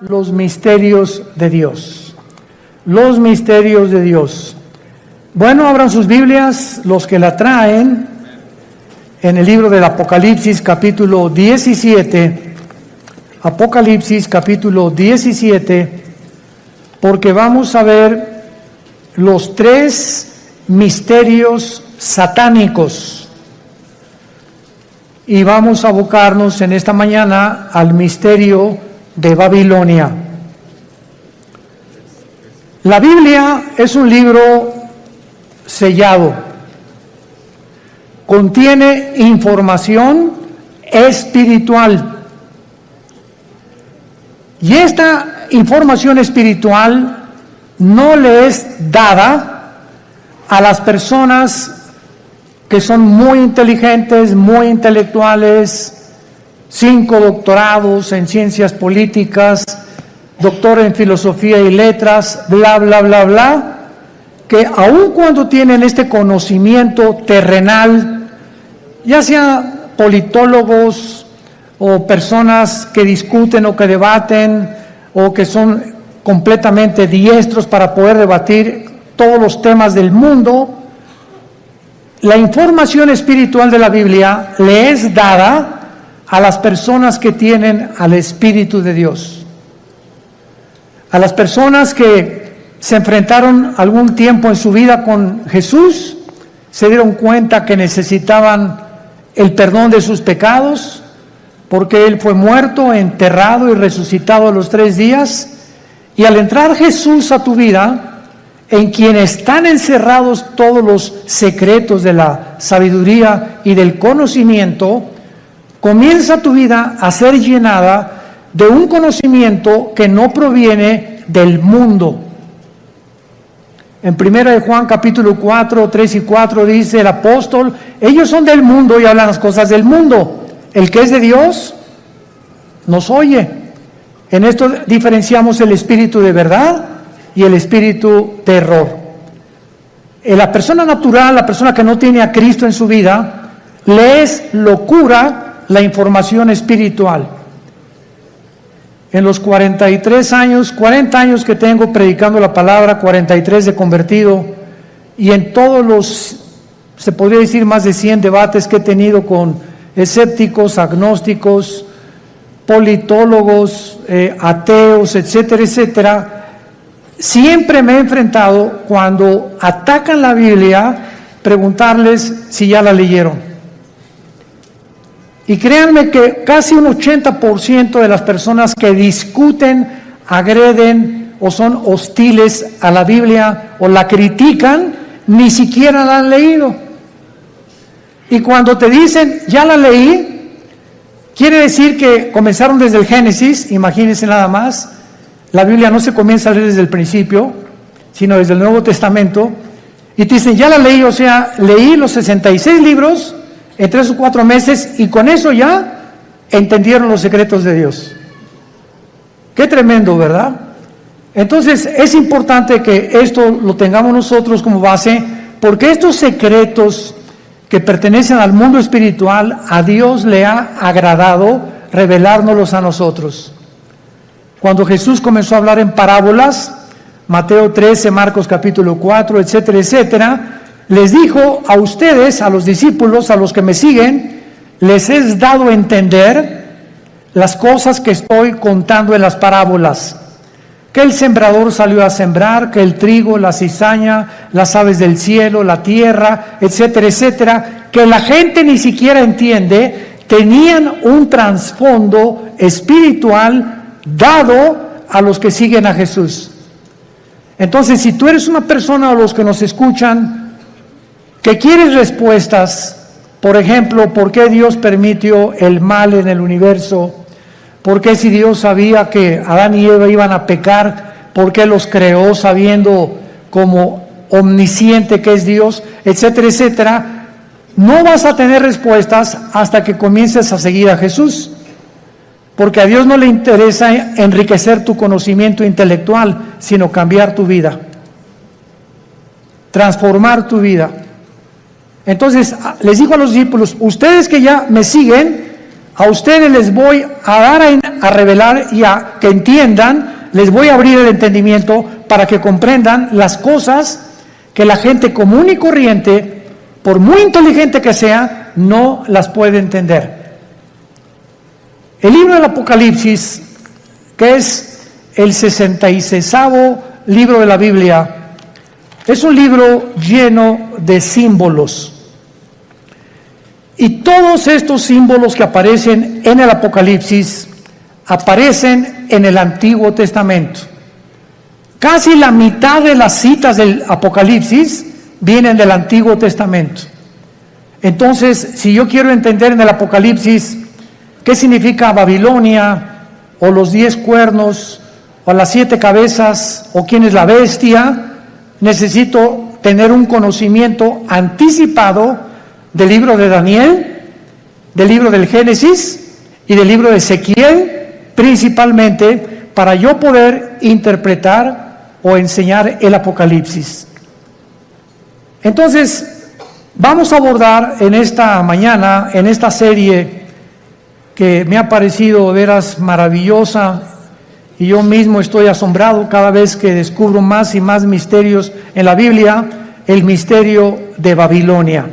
Los misterios de Dios. Los misterios de Dios. Bueno, abran sus Biblias, los que la traen, en el libro del Apocalipsis, capítulo 17. Apocalipsis, capítulo 17, porque vamos a ver los tres misterios satánicos. Y vamos a abocarnos en esta mañana al misterio de Babilonia. La Biblia es un libro sellado, contiene información espiritual, y esta información espiritual no le es dada a las personas que son muy inteligentes, muy intelectuales, 5 doctorados en ciencias políticas, doctor en filosofía y letras, bla, bla, bla, bla, que aun cuando tienen este conocimiento terrenal, ya sea politólogos o personas que discuten o que debaten o que son completamente diestros para poder debatir todos los temas del mundo, la información espiritual de la Biblia le es dada a las personas que tienen al Espíritu de Dios, a las personas que se enfrentaron algún tiempo en su vida con Jesús, se dieron cuenta que necesitaban el perdón de sus pecados, porque Él fue muerto, enterrado y resucitado a los 3 días, y al entrar Jesús a tu vida, en quien están encerrados todos los secretos de la sabiduría y del conocimiento, comienza tu vida a ser llenada de un conocimiento que no proviene del mundo. En 1 de Juan capítulo 4, 3 y 4 dice el apóstol: ellos son del mundo y hablan las cosas del mundo. El que es de Dios nos oye. En esto diferenciamos el espíritu de verdad y el espíritu de error. La persona natural, la persona que no tiene a Cristo en su vida, le es locura la información espiritual. En los 40 años que tengo predicando la palabra, 43 de convertido, y en todos los, se podría decir, más de 100 debates que he tenido con escépticos, agnósticos, politólogos, ateos, etcétera, etcétera, siempre me he enfrentado, cuando atacan la Biblia, preguntarles si ya la leyeron. Y créanme que casi un 80% de las personas que discuten, agreden o son hostiles a la Biblia o la critican, ni siquiera la han leído. Y cuando te dicen, ya la leí, quiere decir que comenzaron desde el Génesis. Imagínense nada más, la Biblia no se comienza a leer desde el principio, sino desde el Nuevo Testamento, y te dicen, ya la leí, o sea, leí los 66 libros en 3 o 4 meses, y con eso ya entendieron los secretos de Dios. Qué tremendo, ¿verdad? Entonces es importante que esto lo tengamos nosotros como base, porque estos secretos que pertenecen al mundo espiritual, a Dios le ha agradado revelárnoslos a nosotros. Cuando Jesús comenzó a hablar en parábolas, Mateo 13, Marcos capítulo 4, etcétera, etcétera, les dijo a ustedes, a los discípulos, a los que me siguen, les es dado entender las cosas que estoy contando en las parábolas. Que el sembrador salió a sembrar, que el trigo, la cizaña, las aves del cielo, la tierra, etcétera, etcétera, que la gente ni siquiera entiende, tenían un trasfondo espiritual dado a los que siguen a Jesús. Entonces, si tú eres una persona, o los que nos escuchan, que quieres respuestas, por ejemplo, ¿por qué Dios permitió el mal en el universo? ¿Por qué, si Dios sabía que Adán y Eva iban a pecar, por qué los creó sabiendo como omnisciente que es Dios, etcétera, etcétera? No vas a tener respuestas hasta que comiences a seguir a Jesús, porque a Dios no le interesa enriquecer tu conocimiento intelectual, sino cambiar tu vida, transformar tu vida. Entonces les digo a los discípulos, ustedes que ya me siguen, a ustedes les voy a dar a revelar y a que entiendan, les voy a abrir el entendimiento para que comprendan las cosas que la gente común y corriente, por muy inteligente que sea, no las puede entender. El libro del Apocalipsis, que es el 66º libro de la Biblia, es un libro lleno de símbolos. Y todos estos símbolos que aparecen en el Apocalipsis aparecen en el Antiguo Testamento. Casi la mitad de las citas del Apocalipsis vienen del Antiguo Testamento. Entonces, si yo quiero entender en el Apocalipsis qué significa Babilonia, o los 10 cuernos, o las 7 cabezas, o quién es la bestia, necesito tener un conocimiento anticipado del libro de Daniel, del libro del Génesis y del libro de Ezequiel, principalmente para yo poder interpretar o enseñar el Apocalipsis. Entonces, vamos a abordar en esta mañana, en esta serie que me ha parecido de veras maravillosa, y yo mismo estoy asombrado cada vez que descubro más y más misterios en la Biblia, el misterio de Babilonia.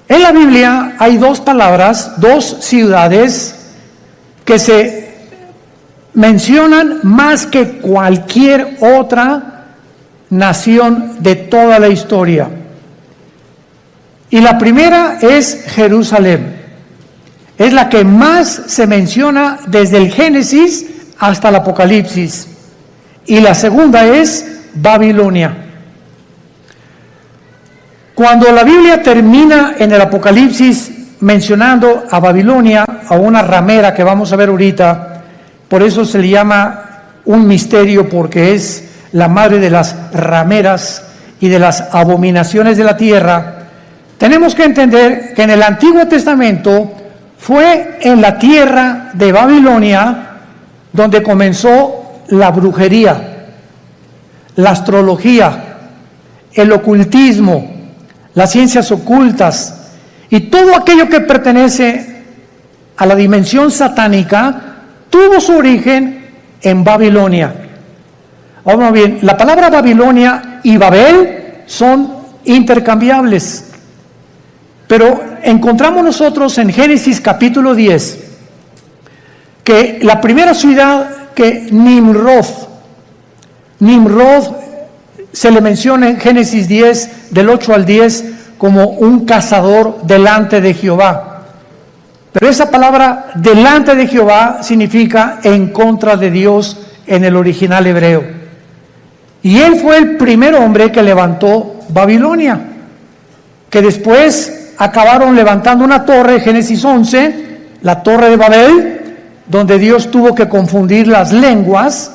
En la Biblia hay 2 palabras, 2 ciudades que se mencionan más que cualquier otra nación de toda la historia. Y la primera es Jerusalén. Es la que más se menciona desde el Génesis hasta el Apocalipsis. Y la segunda es Babilonia. Cuando la Biblia termina en el Apocalipsis mencionando a Babilonia, a una ramera que vamos a ver ahorita, por eso se le llama un misterio, porque es la madre de las rameras y de las abominaciones de la tierra, tenemos que entender que en el Antiguo Testamento fue en la tierra de Babilonia donde comenzó la brujería, la astrología, el ocultismo, las ciencias ocultas y todo aquello que pertenece a la dimensión satánica tuvo su origen en Babilonia. Ahora bien, la palabra Babilonia y Babel son intercambiables, pero encontramos nosotros en Génesis capítulo 10 que la primera ciudad que Nimrod se le menciona en Génesis 10, del 8 al 10, como un cazador delante de Jehová. Pero esa palabra delante de Jehová significa en contra de Dios en el original hebreo. Y él fue el primer hombre que levantó Babilonia, que después acabaron levantando una torre, Génesis 11, la torre de Babel, donde Dios tuvo que confundir las lenguas,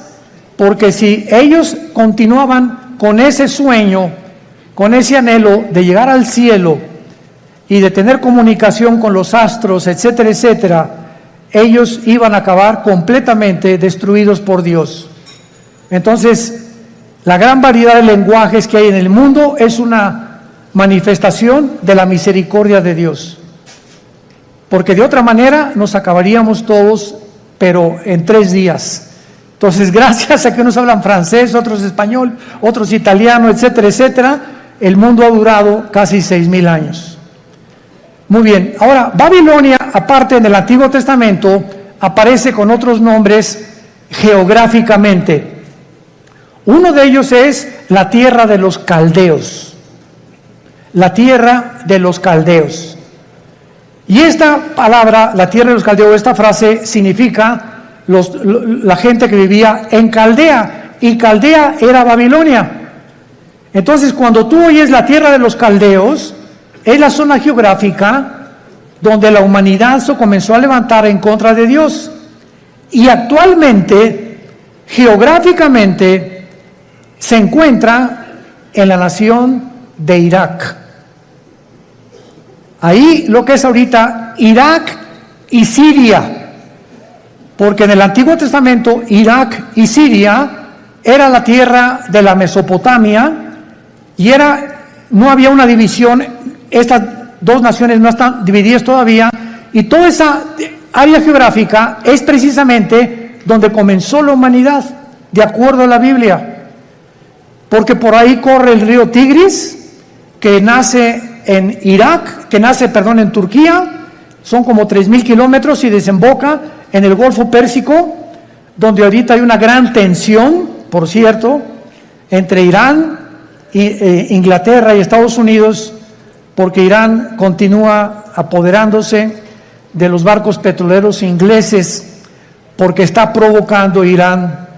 porque si ellos continuaban con ese sueño, con ese anhelo de llegar al cielo y de tener comunicación con los astros, etcétera, etcétera, ellos iban a acabar completamente destruidos por Dios. Entonces, la gran variedad de lenguajes que hay en el mundo es una manifestación de la misericordia de Dios, porque de otra manera nos acabaríamos todos, pero en 3 días. Entonces, gracias a que unos hablan francés, otros español, otros italiano, etcétera, etcétera, el mundo ha durado casi 6,000 años. Muy bien, ahora Babilonia, aparte en el Antiguo Testamento, aparece con otros nombres geográficamente. Uno de ellos es la tierra de los caldeos. La tierra de los caldeos. Y esta palabra, la tierra de los caldeos, esta frase significa la gente que vivía en Caldea, y Caldea era Babilonia. Entonces, cuando tú oyes la tierra de los caldeos, es la zona geográfica donde la humanidad se comenzó a levantar en contra de Dios. Y actualmente, geográficamente, se encuentra en la nación de Irak. Ahí lo que es ahorita Irak y Siria. Porque en el Antiguo Testamento, Irak y Siria era la tierra de la Mesopotamia y no había una división, estas 2 naciones no están divididas todavía, Y toda esa área geográfica es precisamente donde comenzó la humanidad, de acuerdo a la Biblia. Porque por ahí corre el río Tigris, que nace en Irak, en Turquía, son como 3,000 kilómetros y desemboca en el Golfo Pérsico, donde ahorita hay una gran tensión, por cierto, entre Irán, Inglaterra y Estados Unidos, porque Irán continúa apoderándose de los barcos petroleros ingleses, porque está provocando Irán.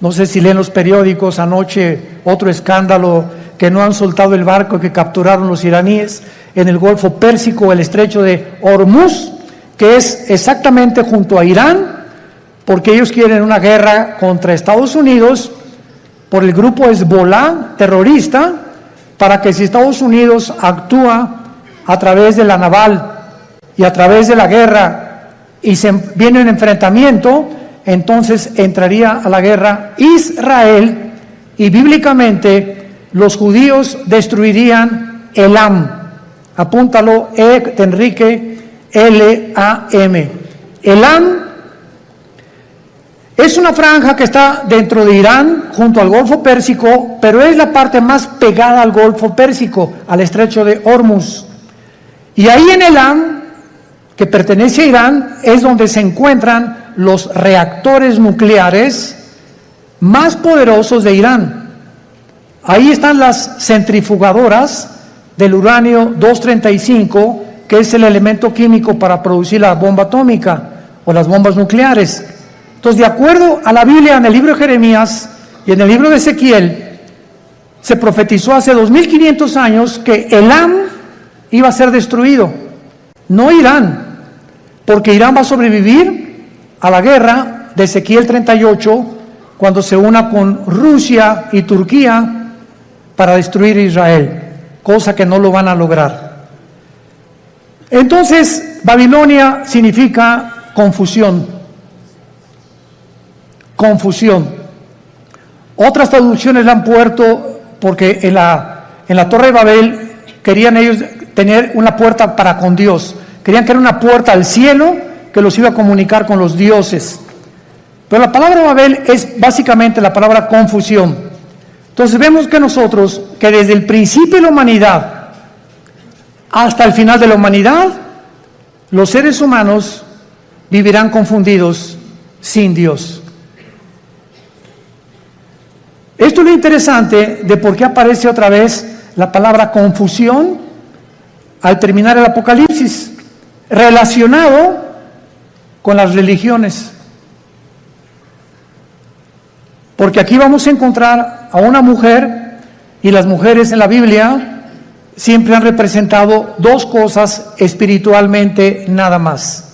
No sé si leen los periódicos, anoche otro escándalo, que no han soltado el barco que capturaron los iraníes en el Golfo Pérsico, el estrecho de Hormuz, que es exactamente junto a Irán, porque ellos quieren una guerra contra Estados Unidos por el grupo Hezbollah terrorista, para que si Estados Unidos actúa a través de la naval y a través de la guerra y viene un enfrentamiento, entonces entraría a la guerra Israel, y bíblicamente los judíos destruirían Elam. Apúntalo, Enrique, L-A-M. Elam es una franja que está dentro de Irán, junto al Golfo Pérsico, pero es la parte más pegada al Golfo Pérsico, al estrecho de Hormuz. Y ahí en Elam, que pertenece a Irán, es donde se encuentran los reactores nucleares más poderosos de Irán. Ahí están las centrifugadoras del uranio 235, que es el elemento químico para producir la bomba atómica o las bombas nucleares. Entonces, de acuerdo a la Biblia, en el libro de Jeremías y en el libro de Ezequiel, se profetizó hace 2500 años que Elam iba a ser destruido, no Irán, porque Irán va a sobrevivir a la guerra de Ezequiel 38, cuando se una con Rusia y Turquía para destruir Israel, cosa que no lo van a lograr. Entonces, Babilonia significa confusión. Confusión. Otras traducciones la han puesto porque en la Torre de Babel querían ellos tener una puerta para con Dios. Querían que era una puerta al cielo que los iba a comunicar con los dioses. Pero la palabra Babel es básicamente la palabra confusión. Entonces vemos que nosotros, que desde el principio de la humanidad hasta el final de la humanidad, los seres humanos vivirán confundidos sin Dios. Esto es lo interesante de por qué aparece otra vez la palabra confusión al terminar el Apocalipsis, relacionado con las religiones. Porque aquí vamos a encontrar a una mujer, y las mujeres en la Biblia siempre han representado dos cosas espiritualmente nada más.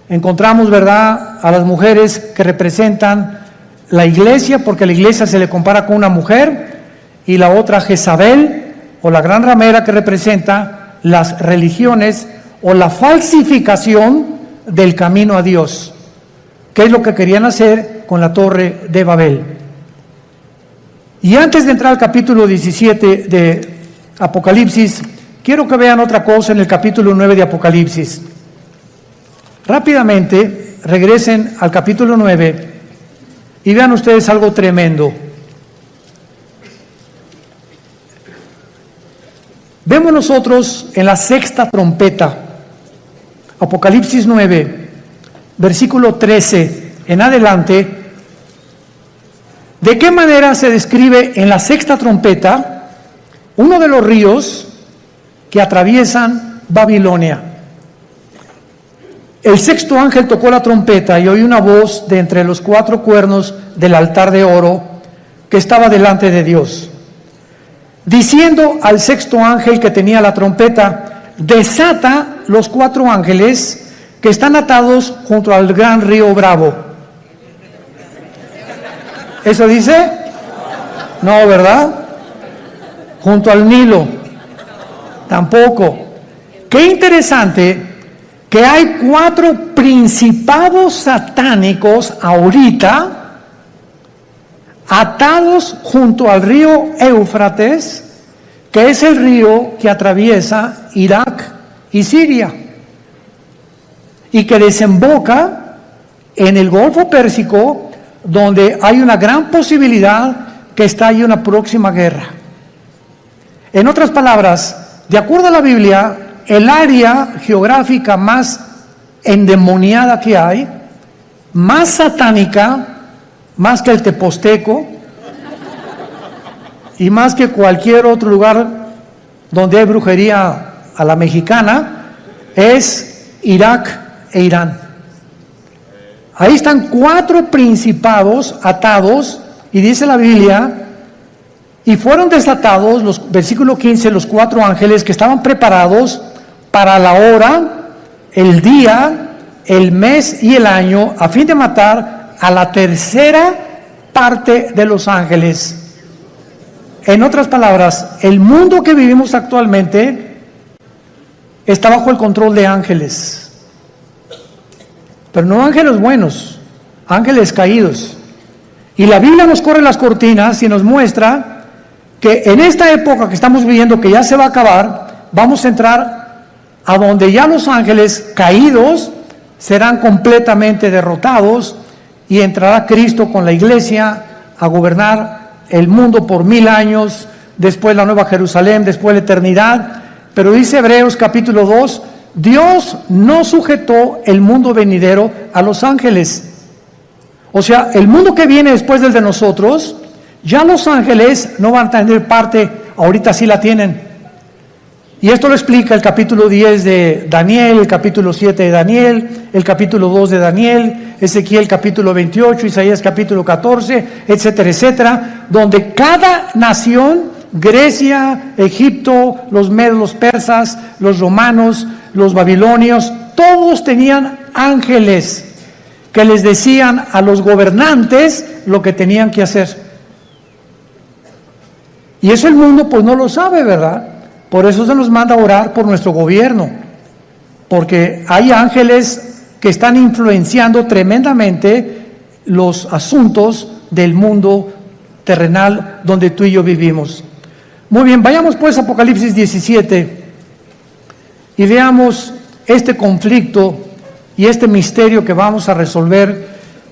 Encontramos, ¿verdad?, a las mujeres que representan la iglesia, porque a la iglesia se le compara con una mujer, y la otra Jezabel, o la gran ramera, que representa las religiones o la falsificación del camino a Dios, que es lo que querían hacer con la Torre de Babel. Y antes de entrar al capítulo 17 de Apocalipsis, quiero que vean otra cosa en el capítulo 9 de Apocalipsis. Rápidamente regresen al capítulo 9 y vean ustedes algo tremendo. Vemos nosotros en la sexta trompeta, Apocalipsis 9, versículo 13 en adelante, de qué manera se describe en la sexta trompeta uno de los ríos que atraviesan Babilonia. El sexto ángel tocó la trompeta y oí una voz de entre los cuatro cuernos del altar de oro que estaba delante de Dios, diciendo al sexto ángel que tenía la trompeta: desata los cuatro ángeles que están atados junto al gran río Bravo. ¿Eso dice? No, ¿verdad? Junto al Nilo. Tampoco. Qué interesante que hay cuatro principados satánicos ahorita atados junto al río Éufrates, que es el río que atraviesa Irak y Siria. y que desemboca en el Golfo Pérsico, donde hay una gran posibilidad que está ahí una próxima guerra. En otras palabras, de acuerdo a la Biblia, el área geográfica más endemoniada que hay, más satánica, más que el Teposteco y más que cualquier otro lugar donde hay brujería a la mexicana, es Irak e Irán. Ahí están 4 principados atados, y dice la Biblia, y fueron desatados, versículo 15, los 4 ángeles que estaban preparados para la hora, el día, el mes y el año, a fin de matar a la tercera parte de los ángeles. En otras palabras, el mundo que vivimos actualmente está bajo el control de ángeles. Pero no ángeles buenos, ángeles caídos. Y la Biblia nos corre las cortinas y nos muestra que en esta época que estamos viviendo, que ya se va a acabar, vamos a entrar a donde ya los ángeles caídos serán completamente derrotados y entrará Cristo con la iglesia a gobernar el mundo por 1000 años, después la Nueva Jerusalén, después la eternidad. Pero dice Hebreos capítulo 2, Dios no sujetó el mundo venidero a los ángeles. O sea, el mundo que viene después del de nosotros, ya los ángeles no van a tener parte, ahorita sí la tienen. Y esto lo explica el capítulo 10 de Daniel, el capítulo 7 de Daniel, el capítulo 2 de Daniel, Ezequiel capítulo 28, Isaías capítulo 14, etcétera, etcétera, donde cada nación, Grecia, Egipto, los medos, los persas, los romanos, los babilonios, todos tenían ángeles que les decían a los gobernantes lo que tenían que hacer. Y eso el mundo pues no lo sabe, ¿verdad? Por eso se nos manda a orar por nuestro gobierno, porque hay ángeles que están influenciando tremendamente los asuntos del mundo terrenal donde tú y yo vivimos. Muy bien, vayamos pues a Apocalipsis 17 y veamos este conflicto y este misterio que vamos a resolver,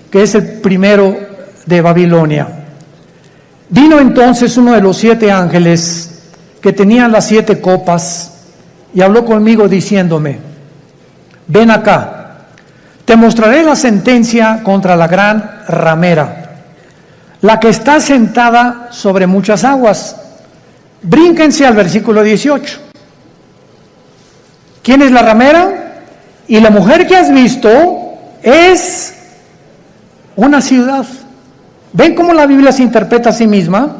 que es el primero de Babilonia. Vino entonces uno de los 7 ángeles que tenían las 7 copas y habló conmigo diciéndome: ven acá, te mostraré la sentencia contra la gran ramera, la que está sentada sobre muchas aguas. Brínquense al versículo 18. ¿Quién es la ramera? Y la mujer que has visto es una ciudad. ¿Ven cómo la Biblia se interpreta a sí misma?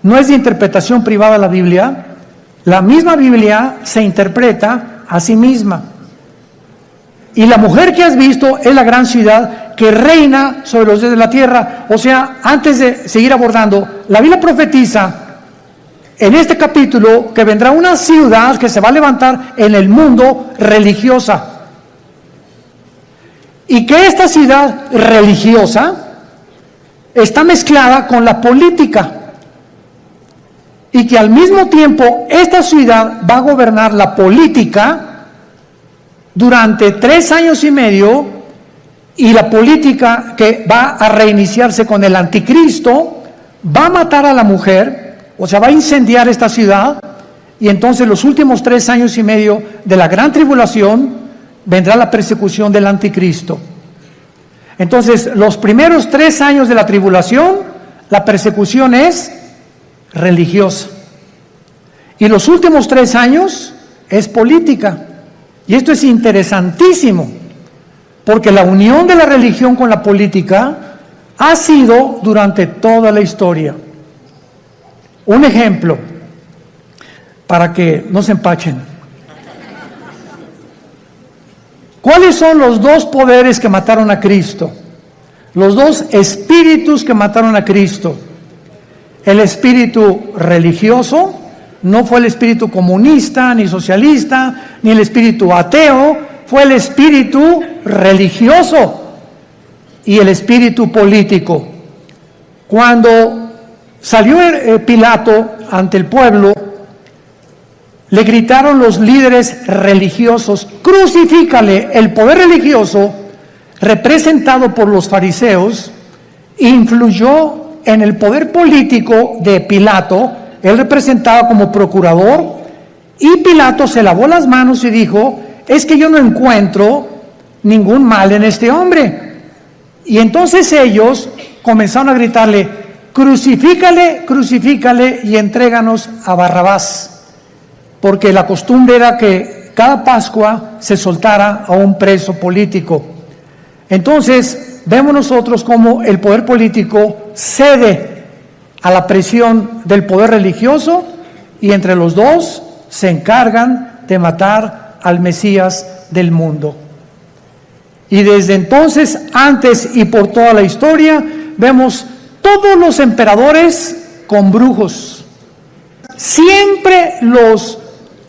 No es de interpretación privada la Biblia. La misma Biblia se interpreta a sí misma. Y la mujer que has visto es la gran ciudad que reina sobre los dioses de la tierra. O sea, antes de seguir abordando, la Biblia profetiza en este capítulo que vendrá una ciudad que se va a levantar en el mundo religiosa. Y que esta ciudad religiosa está mezclada con la política. Y que al mismo tiempo esta ciudad va a gobernar la política durante 3 años y medio, y la política que va a reiniciarse con el anticristo va a matar a la mujer. O sea, va a incendiar esta ciudad, y entonces los últimos 3 años y medio de la gran tribulación vendrá la persecución del anticristo. Entonces, los primeros 3 años de la tribulación, la persecución es religiosa. Y los últimos 3 años es política. Y esto es interesantísimo, porque la unión de la religión con la política ha sido durante toda la historia. Un ejemplo, para que no se empachen. ¿Cuáles son los 2 poderes que mataron a Cristo? Los 2 espíritus que mataron a Cristo. El espíritu religioso, no fue el espíritu comunista, ni socialista, ni el espíritu ateo, fue el espíritu religioso y el espíritu político. Cuando salió Pilato ante el pueblo le gritaron los líderes religiosos: crucifícale. El poder religioso, representado por los fariseos, influyó en el poder político de Pilato. Él representaba como procurador, y Pilato se lavó las manos y dijo: es que yo no encuentro ningún mal en este hombre. Y entonces ellos comenzaron a gritarle: crucifícale, crucifícale y entréganos a Barrabás. Porque la costumbre era que cada Pascua se soltara a un preso político. Entonces, vemos nosotros cómo el poder político cede a la presión del poder religioso, y entre los dos se encargan de matar al Mesías del mundo. Y desde entonces, antes y por toda la historia, vemos todos los emperadores con brujos. Siempre los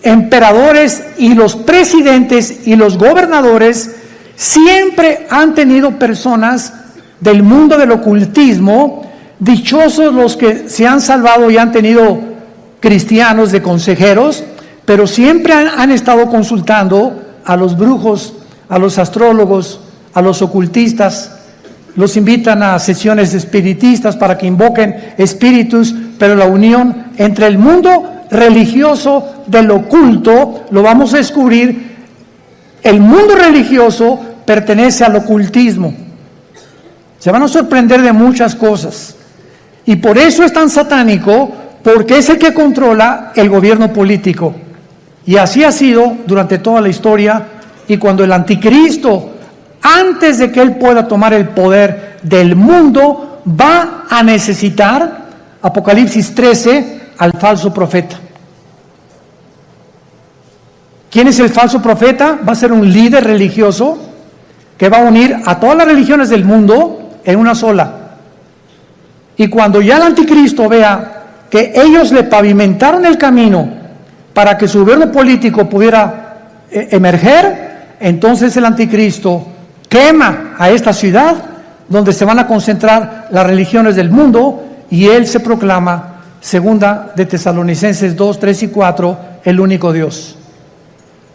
emperadores y los presidentes y los gobernadores siempre han tenido personas del mundo del ocultismo. Dichosos los que se han salvado y han tenido cristianos de consejeros, pero siempre han estado consultando a los brujos, a los astrólogos, a los ocultistas. Los invitan a sesiones espiritistas para que invoquen espíritus, pero la unión entre el mundo religioso del oculto, lo vamos a descubrir, el mundo religioso pertenece al ocultismo. Se van a sorprender de muchas cosas, y por eso es tan satánico, porque es el que controla el gobierno político, y así ha sido durante toda la historia. Y cuando el anticristo, antes de que él pueda tomar el poder del mundo, va a necesitar, Apocalipsis 13, al falso profeta. ¿Quién es el falso profeta? Va a ser un líder religioso que va a unir a todas las religiones del mundo en una sola. Y cuando ya el anticristo vea que ellos le pavimentaron el camino para que su gobierno político pudiera emerger, entonces el anticristo quema a esta ciudad donde se van a concentrar las religiones del mundo, y él se proclama, segunda de Tesalonicenses 2, 3 y 4, el único Dios,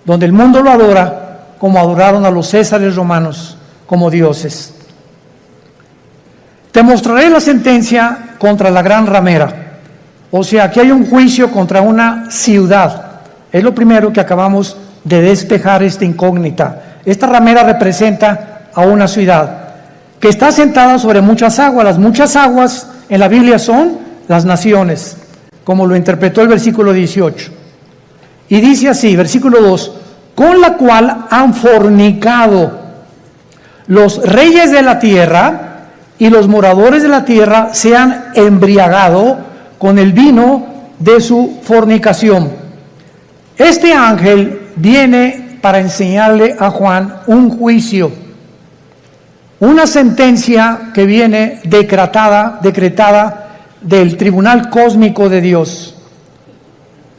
donde el mundo lo adora como adoraron a los césares romanos como dioses. Te mostraré la sentencia contra la gran ramera. O sea, aquí hay un juicio contra una ciudad. Es lo primero que acabamos de despejar, esta incógnita. Esta ramera representa a una ciudad que está sentada sobre muchas aguas. Las muchas aguas en la Biblia son las naciones, como lo interpretó el versículo 18. Y dice así, versículo 2: con la cual han fornicado los reyes de la tierra, y los moradores de la tierra se han embriagado con el vino de su fornicación. Este ángel viene para enseñarle a Juan un juicio, una sentencia que viene decretada del tribunal cósmico de Dios.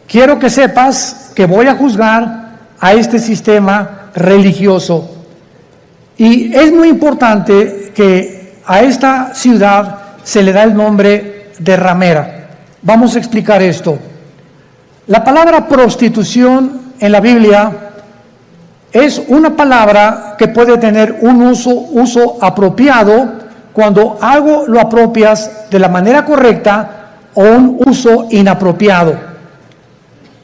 Quiero que sepas que voy a juzgar a este sistema religioso, y es muy importante que a esta ciudad se le da el nombre de ramera. Vamos a explicar esto. La palabra prostitución en la Biblia es una palabra que puede tener un uso apropiado cuando algo lo apropias de la manera correcta, o un uso inapropiado.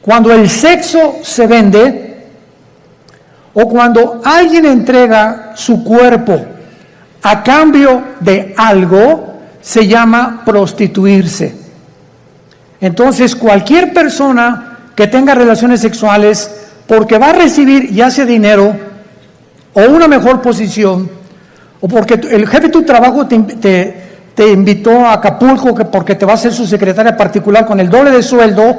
Cuando el sexo se vende, o cuando alguien entrega su cuerpo a cambio de algo, se llama prostituirse. Entonces, cualquier persona que tenga relaciones sexuales porque va a recibir ya sea dinero o una mejor posición, o porque el jefe de tu trabajo te invitó a Acapulco porque te va a ser su secretaria particular con el doble de sueldo,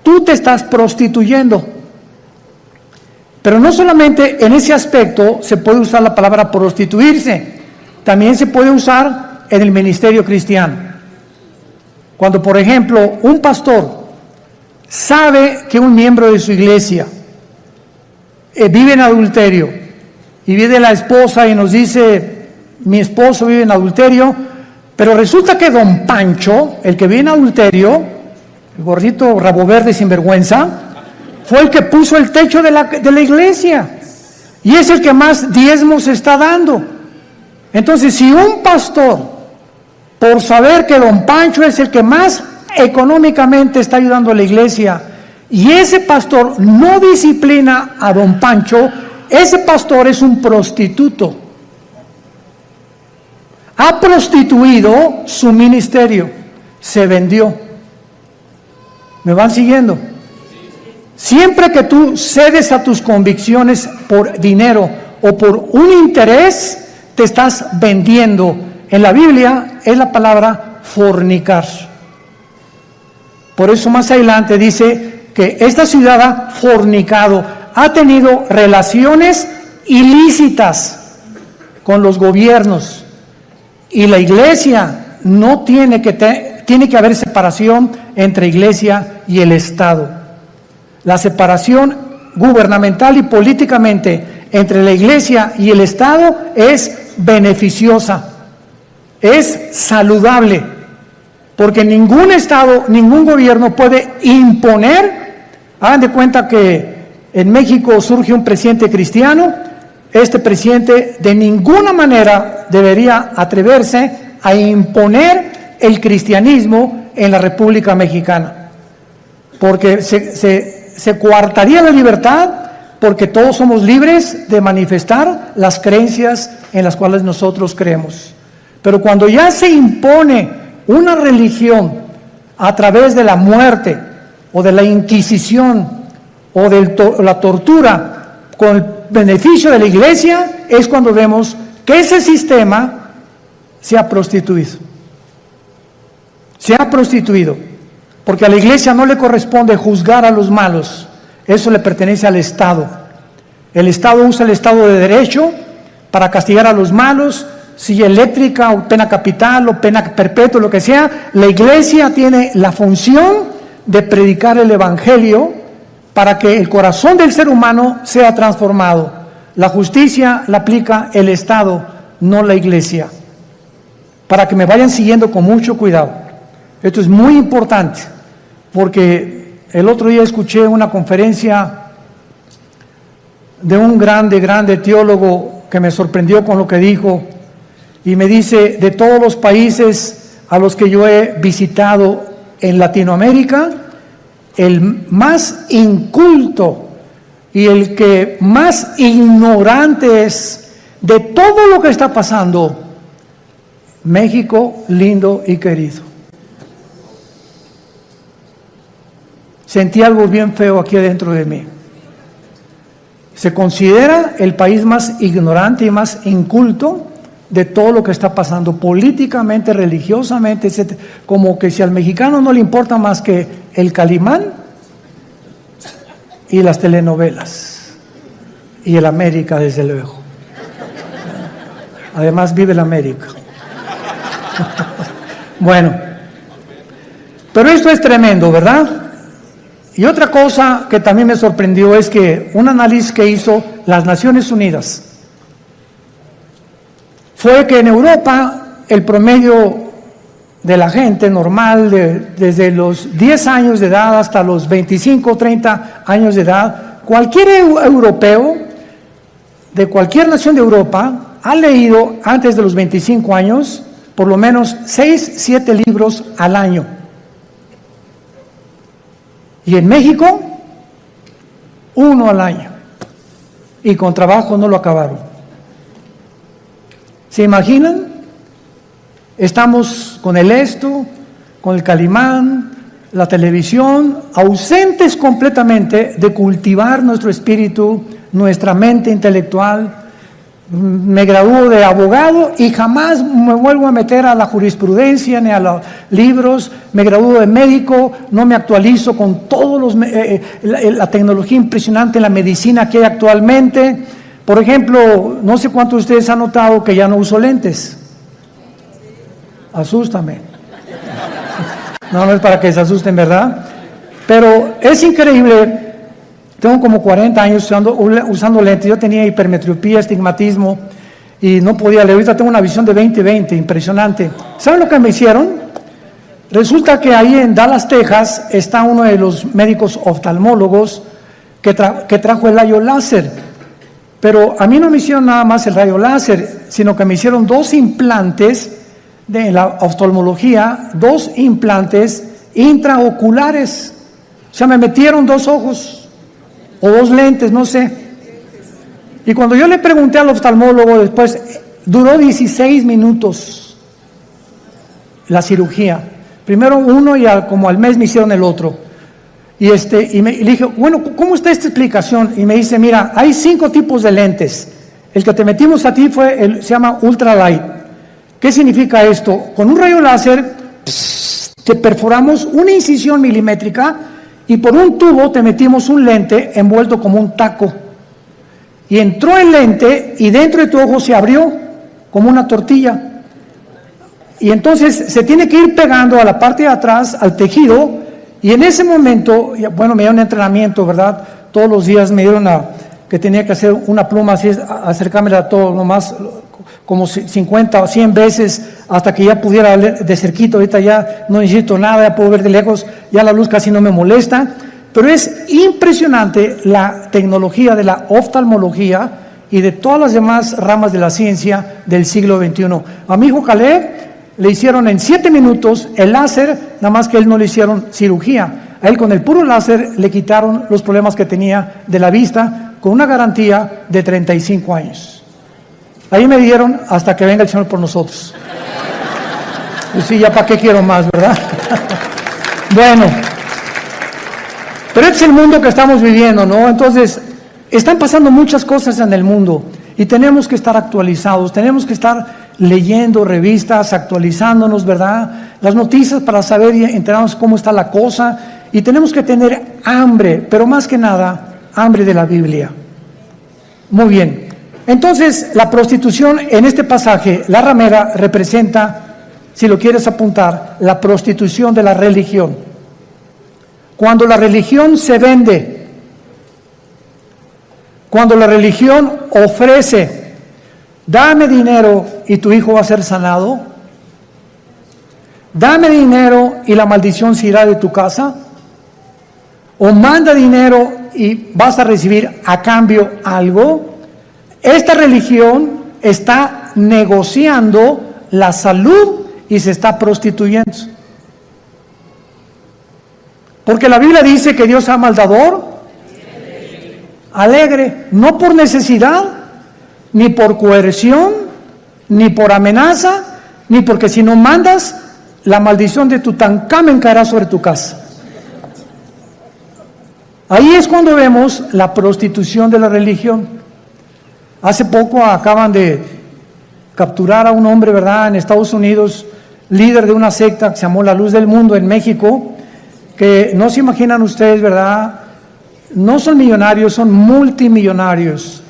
tú te estás prostituyendo. Pero no solamente en ese aspecto se puede usar la palabra prostituirse, también se puede usar en el ministerio cristiano. Cuando, por ejemplo, un pastor sabe que un miembro de su iglesia vive en adulterio, y viene la esposa y nos dice: mi esposo vive en adulterio, pero resulta que don Pancho, el que vive en adulterio, el gordito rabo verde sinvergüenza, fue el que puso el techo de la iglesia y es el que más diezmos está dando. Entonces, si un pastor, por saber que don Pancho es el que más económicamente está ayudando a la iglesia, y ese pastor no disciplina a don Pancho, ese pastor es un prostituto. Ha prostituido su ministerio, se vendió. ¿Me van siguiendo? Siempre que tú cedes a tus convicciones por dinero o por un interés, te estás vendiendo. En la Biblia es la palabra fornicar. Por eso más adelante dice que esta ciudad ha fornicado, ha tenido relaciones ilícitas con los gobiernos. Y la iglesia no tiene que haber separación entre iglesia y el Estado. La separación gubernamental y políticamente entre la iglesia y el Estado es beneficiosa, es saludable, porque ningún Estado, ningún gobierno puede imponer. Hagan de cuenta que en México surge un presidente cristiano. Este presidente de ninguna manera debería atreverse a imponer el cristianismo en la República Mexicana, porque se coartaría la libertad, porque todos somos libres de manifestar las creencias en las cuales nosotros creemos. Pero cuando ya se impone una religión a través de la muerte o de la Inquisición o de la tortura con el beneficio de la iglesia, es cuando vemos que ese sistema se ha prostituido. Se ha prostituido, porque a la iglesia no le corresponde juzgar a los malos, eso le pertenece al Estado. El Estado usa el Estado de Derecho para castigar a los malos, silla eléctrica o pena capital o pena perpetua, lo que sea. La iglesia tiene la función de predicar el Evangelio para que el corazón del ser humano sea transformado. La justicia la aplica el Estado, no la iglesia. Para que me vayan siguiendo con mucho cuidado. Esto es muy importante, porque el otro día escuché una conferencia de un grande teólogo que me sorprendió con lo que dijo, y me dice: de todos los países a los que yo he visitado en Latinoamérica, el más inculto y el que más ignorante es de todo lo que está pasando, México lindo y querido. Sentí algo bien feo aquí adentro de mí. Se considera el país más ignorante y más inculto de todo lo que está pasando políticamente, religiosamente, etc. Como que si al mexicano no le importa más que el Calimán y las telenovelas y el América, desde luego. Además vive el América. Bueno, pero esto es tremendo, ¿verdad? Y otra cosa que también me sorprendió es que un análisis que hizo las Naciones Unidas fue que en Europa el promedio de la gente normal, desde los 10 años de edad hasta los 25 o 30 años de edad, cualquier europeo de cualquier nación de Europa ha leído antes de los 25 años por lo menos 6, 7 libros al año. Y en México, 1 al año. Y con trabajo no lo acabaron. ¿Se imaginan? Estamos con el esto, con el Calimán, la televisión, ausentes completamente de cultivar nuestro espíritu, nuestra mente intelectual. Me graduó de abogado y jamás me vuelvo a meter a la jurisprudencia ni a los libros. Me graduó de médico, no me actualizo con todos la tecnología impresionante en la medicina que hay actualmente. Por ejemplo, no sé cuántos de ustedes han notado que ya no uso lentes. Asústame. No es para que se asusten, ¿verdad? Pero es increíble. Tengo como 40 años usando lentes. Yo tenía hipermetropía, astigmatismo y no podía leer. Ahorita tengo una visión de 20/20, impresionante. ¿Saben lo que me hicieron? Resulta que ahí en Dallas, Texas, está uno de los médicos oftalmólogos que trajo el rayo láser. Pero a mí no me hicieron nada más el rayo láser, sino que me hicieron 2 implantes de la oftalmología, 2 implantes intraoculares. O sea, me metieron 2 ojos o 2 lentes, no sé. Y cuando yo le pregunté al oftalmólogo después, duró 16 minutos la cirugía. Primero uno y como al mes me hicieron el otro. Y le dije, bueno, ¿cómo está esta explicación? Y me dice, mira, hay 5 tipos de lentes. El que te metimos a ti se llama ultralight. ¿Qué significa esto? Con un rayo láser te perforamos una incisión milimétrica y por un tubo te metimos un lente envuelto como un taco. Y entró el lente y dentro de tu ojo se abrió como una tortilla. Y entonces se tiene que ir pegando a la parte de atrás, al tejido, y en ese momento, bueno, me dieron entrenamiento, ¿verdad? Todos los días me dieron que tenía que hacer una pluma así, acercármela a todo, nomás como 50 o 100 veces hasta que ya pudiera ver de cerquito. Ahorita ya no necesito nada, ya puedo ver de lejos, ya la luz casi no me molesta. Pero es impresionante la tecnología de la oftalmología y de todas las demás ramas de la ciencia del siglo XXI. A mi hijo Caleb le hicieron en 7 minutos el láser, nada más que él no le hicieron cirugía. A él con el puro láser le quitaron los problemas que tenía de la vista con una garantía de 35 años. Ahí me dieron hasta que venga el Señor por nosotros. Pues sí, ya para qué quiero más, ¿verdad? Bueno, pero este es el mundo que estamos viviendo, ¿no? Entonces, están pasando muchas cosas en el mundo y tenemos que estar actualizados, tenemos que estar leyendo revistas, actualizándonos, ¿verdad? Las noticias para saber y enterarnos cómo está la cosa. Y tenemos que tener hambre, pero más que nada, hambre de la Biblia. Muy bien. Entonces, la prostitución en este pasaje, la ramera representa, si lo quieres apuntar, la prostitución de la religión. Cuando la religión se vende, cuando la religión ofrece, dame dinero y tu hijo va a ser sanado. Dame dinero y la maldición se irá de tu casa. O manda dinero y vas a recibir a cambio algo. Esta religión está negociando la salud y se está prostituyendo. Porque la Biblia dice que Dios ama al dador alegre, no por necesidad, ni por coerción, ni por amenaza, ni porque si no mandas, la maldición de Tutankamén caerá sobre tu casa. Ahí es cuando vemos la prostitución de la religión. Hace poco acaban de capturar a un hombre, ¿verdad?, en Estados Unidos, líder de una secta que se llamó La Luz del Mundo en México, que no se imaginan ustedes, ¿verdad?, no son millonarios, son multimillonarios.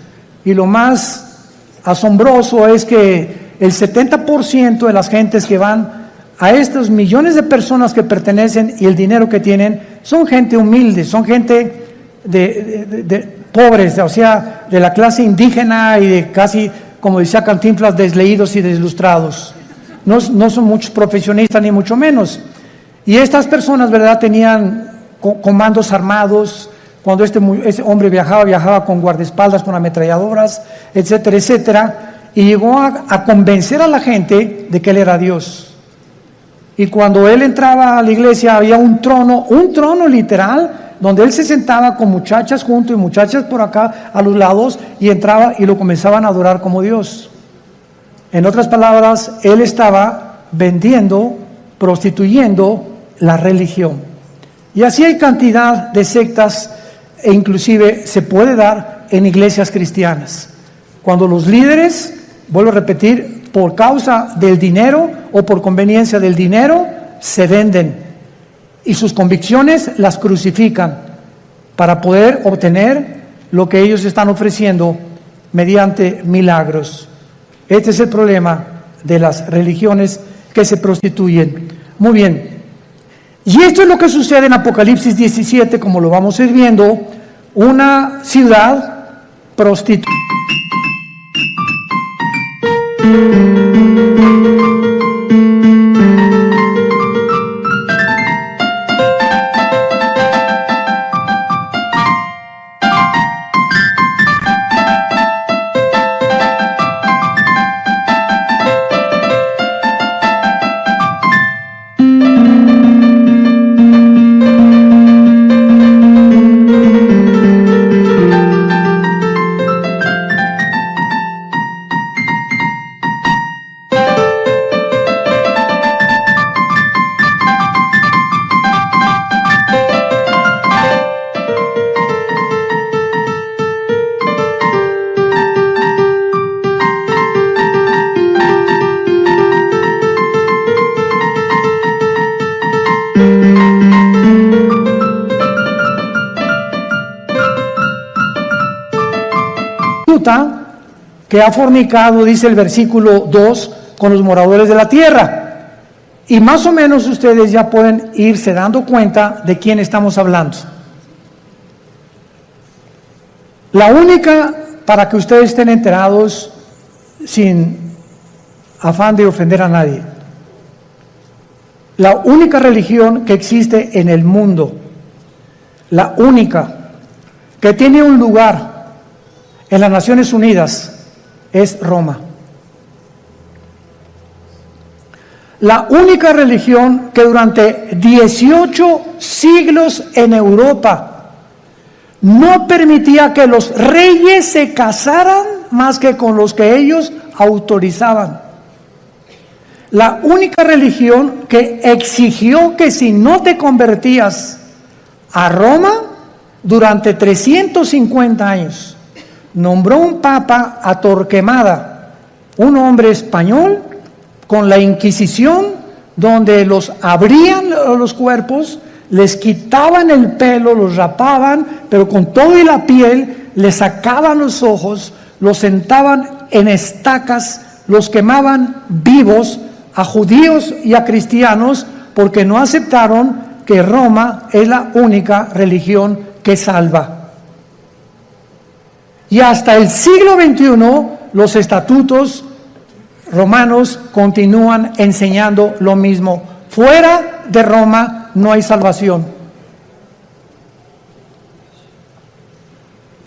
Y lo más asombroso es que el 70% de las gentes que van a estos millones de personas que pertenecen y el dinero que tienen son gente humilde, son gente de pobres, o sea, de la clase indígena y de casi, como decía Cantinflas, desleídos y deslustrados. No son muchos profesionistas ni mucho menos. Y estas personas, ¿verdad?, tenían comandos armados. Cuando ese hombre viajaba con guardaespaldas, con ametralladoras, etcétera, etcétera, y llegó a convencer a la gente de que él era Dios. Y cuando él entraba a la iglesia había un trono literal, donde él se sentaba con muchachas junto y muchachas por acá a los lados, y entraba y lo comenzaban a adorar como Dios. En otras palabras, él estaba vendiendo, prostituyendo la religión. Y así hay cantidad de sectas, e inclusive se puede dar en iglesias cristianas. Cuando los líderes, vuelvo a repetir, por causa del dinero o por conveniencia del dinero, se venden y sus convicciones las crucifican para poder obtener lo que ellos están ofreciendo mediante milagros. Este es el problema de las religiones que se prostituyen. Muy bien. Y esto es lo que sucede en Apocalipsis 17, como lo vamos a ir viendo, una ciudad prostituta. prostituta que ha fornicado, dice el versículo 2, con los moradores de la tierra. Y más o menos ustedes ya pueden irse dando cuenta de quién estamos hablando. La única, para que ustedes estén enterados, sin afán de ofender a nadie, la única religión que existe en el mundo, la única que tiene un lugar en las Naciones Unidas, es Roma. La única religión que durante 18 siglos en Europa no permitía que los reyes se casaran más que con los que ellos autorizaban. La única religión que exigió que si no te convertías a Roma durante 350 años, nombró un papa a Torquemada, un hombre español, con la Inquisición, donde los abrían los cuerpos, les quitaban el pelo, los rapaban, pero con todo y la piel, les sacaban los ojos, los sentaban en estacas, los quemaban vivos a judíos y a cristianos, porque no aceptaron que Roma es la única religión que salva. Y hasta el siglo XXI, los estatutos romanos continúan enseñando lo mismo. Fuera de Roma no hay salvación.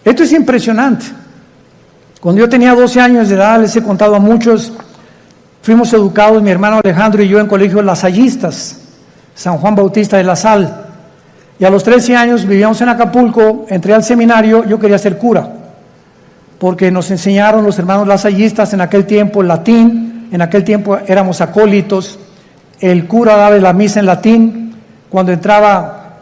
Esto es impresionante. Cuando yo tenía 12 años de edad, les he contado a muchos, fuimos educados, mi hermano Alejandro y yo, en colegios lasallistas, San Juan Bautista de La Sal. Y a los 13 años vivíamos en Acapulco, entré al seminario, yo quería ser cura, porque nos enseñaron los hermanos lasallistas en aquel tiempo latín, en aquel tiempo éramos acólitos, el cura daba la misa en latín, cuando entraba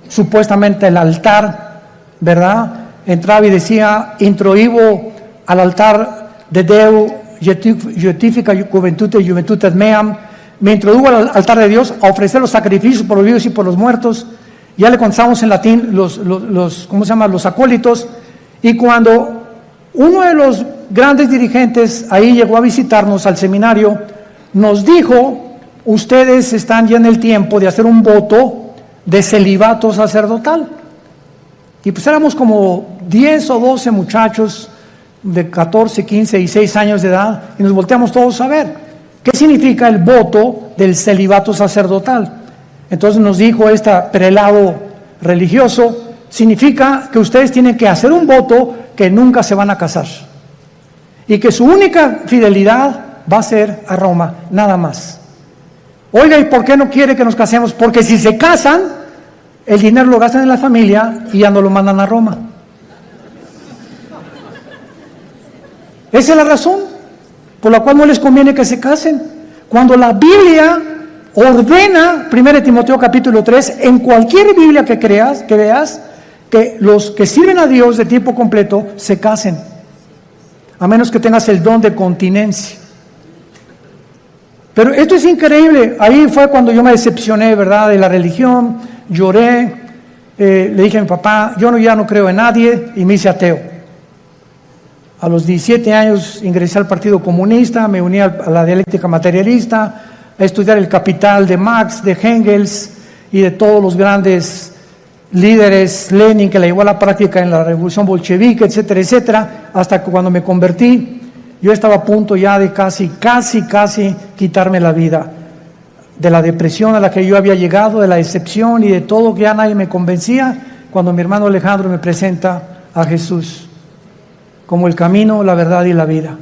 supuestamente al altar, ¿verdad? Entraba y decía, introibo al altar de Deu, Justifica Juventudes Meam, me introdujo al altar de Dios a ofrecer los sacrificios por los vivos y por los muertos. Ya le contamos en latín los acólitos, y cuando uno de los grandes dirigentes ahí llegó a visitarnos al seminario, nos dijo, ustedes están ya en el tiempo de hacer un voto de celibato sacerdotal. Y pues éramos como 10 o 12 muchachos de 14, 15 y 6 años de edad, y nos volteamos todos a ver, ¿qué significa el voto del celibato sacerdotal? Entonces nos dijo este prelado religioso, significa que ustedes tienen que hacer un voto que nunca se van a casar y que su única fidelidad va a ser a Roma, nada más. Oiga, ¿y por qué no quiere que nos casemos? Porque si se casan, el dinero lo gastan en la familia y ya no lo mandan a Roma. Esa es la razón por la cual no les conviene que se casen. Cuando la Biblia ordena, 1 Timoteo capítulo 3, en cualquier Biblia que veas, que los que sirven a Dios de tiempo completo se casen, a menos que tengas el don de continencia. Pero esto es increíble. Ahí fue cuando yo me decepcioné, ¿verdad?, de la religión, lloré, le dije a mi papá, ya no creo en nadie, y me hice ateo. A los 17 años ingresé al Partido Comunista, me uní a la dialéctica materialista, a estudiar el Capital de Marx, de Engels y de todos los grandes líderes, Lenin, que la llevó a la práctica en la revolución bolchevique, etcétera, etcétera, hasta que cuando me convertí, yo estaba a punto ya de casi quitarme la vida, de la depresión a la que yo había llegado, de la decepción y de todo, que ya nadie me convencía, cuando mi hermano Alejandro me presenta a Jesús como el camino, la verdad y la vida.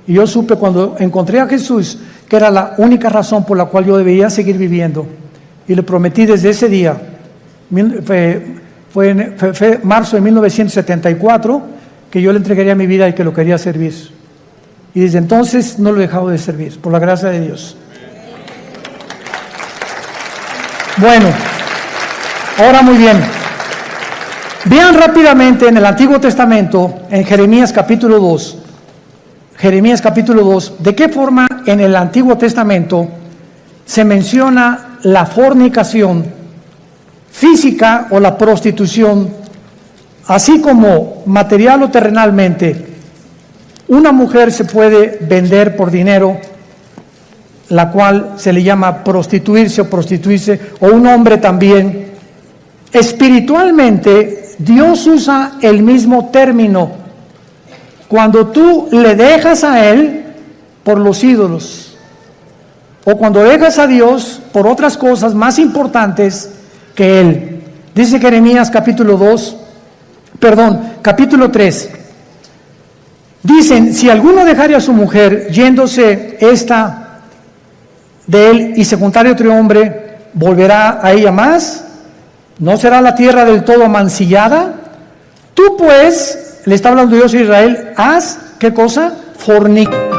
Y yo supe cuando encontré a Jesús que era la única razón por la cual yo debería seguir viviendo, y le prometí desde ese día, fue marzo de 1974, que yo le entregaría mi vida y que lo quería servir. Y desde entonces no lo he dejado de servir, por la gracia de Dios. Bueno, ahora muy bien. Vean rápidamente en el Antiguo Testamento, en Jeremías capítulo 2, de qué forma en el Antiguo Testamento se menciona la fornicación física o la prostitución, así como material o terrenalmente, Una mujer se puede vender por dinero, la cual se le llama prostituirse, o un hombre también. Espiritualmente, Dios usa el mismo término. Cuando tú le dejas a Él por los ídolos, o cuando dejas a Dios por otras cosas más importantes que Él. Dice Jeremías capítulo 3. Dicen, si alguno dejare a su mujer, yéndose esta de él y se juntare otro hombre, ¿volverá a ella más? ¿No será la tierra del todo amancillada? Tú pues, le está hablando Dios a Israel, haz, ¿qué cosa? Fornicación.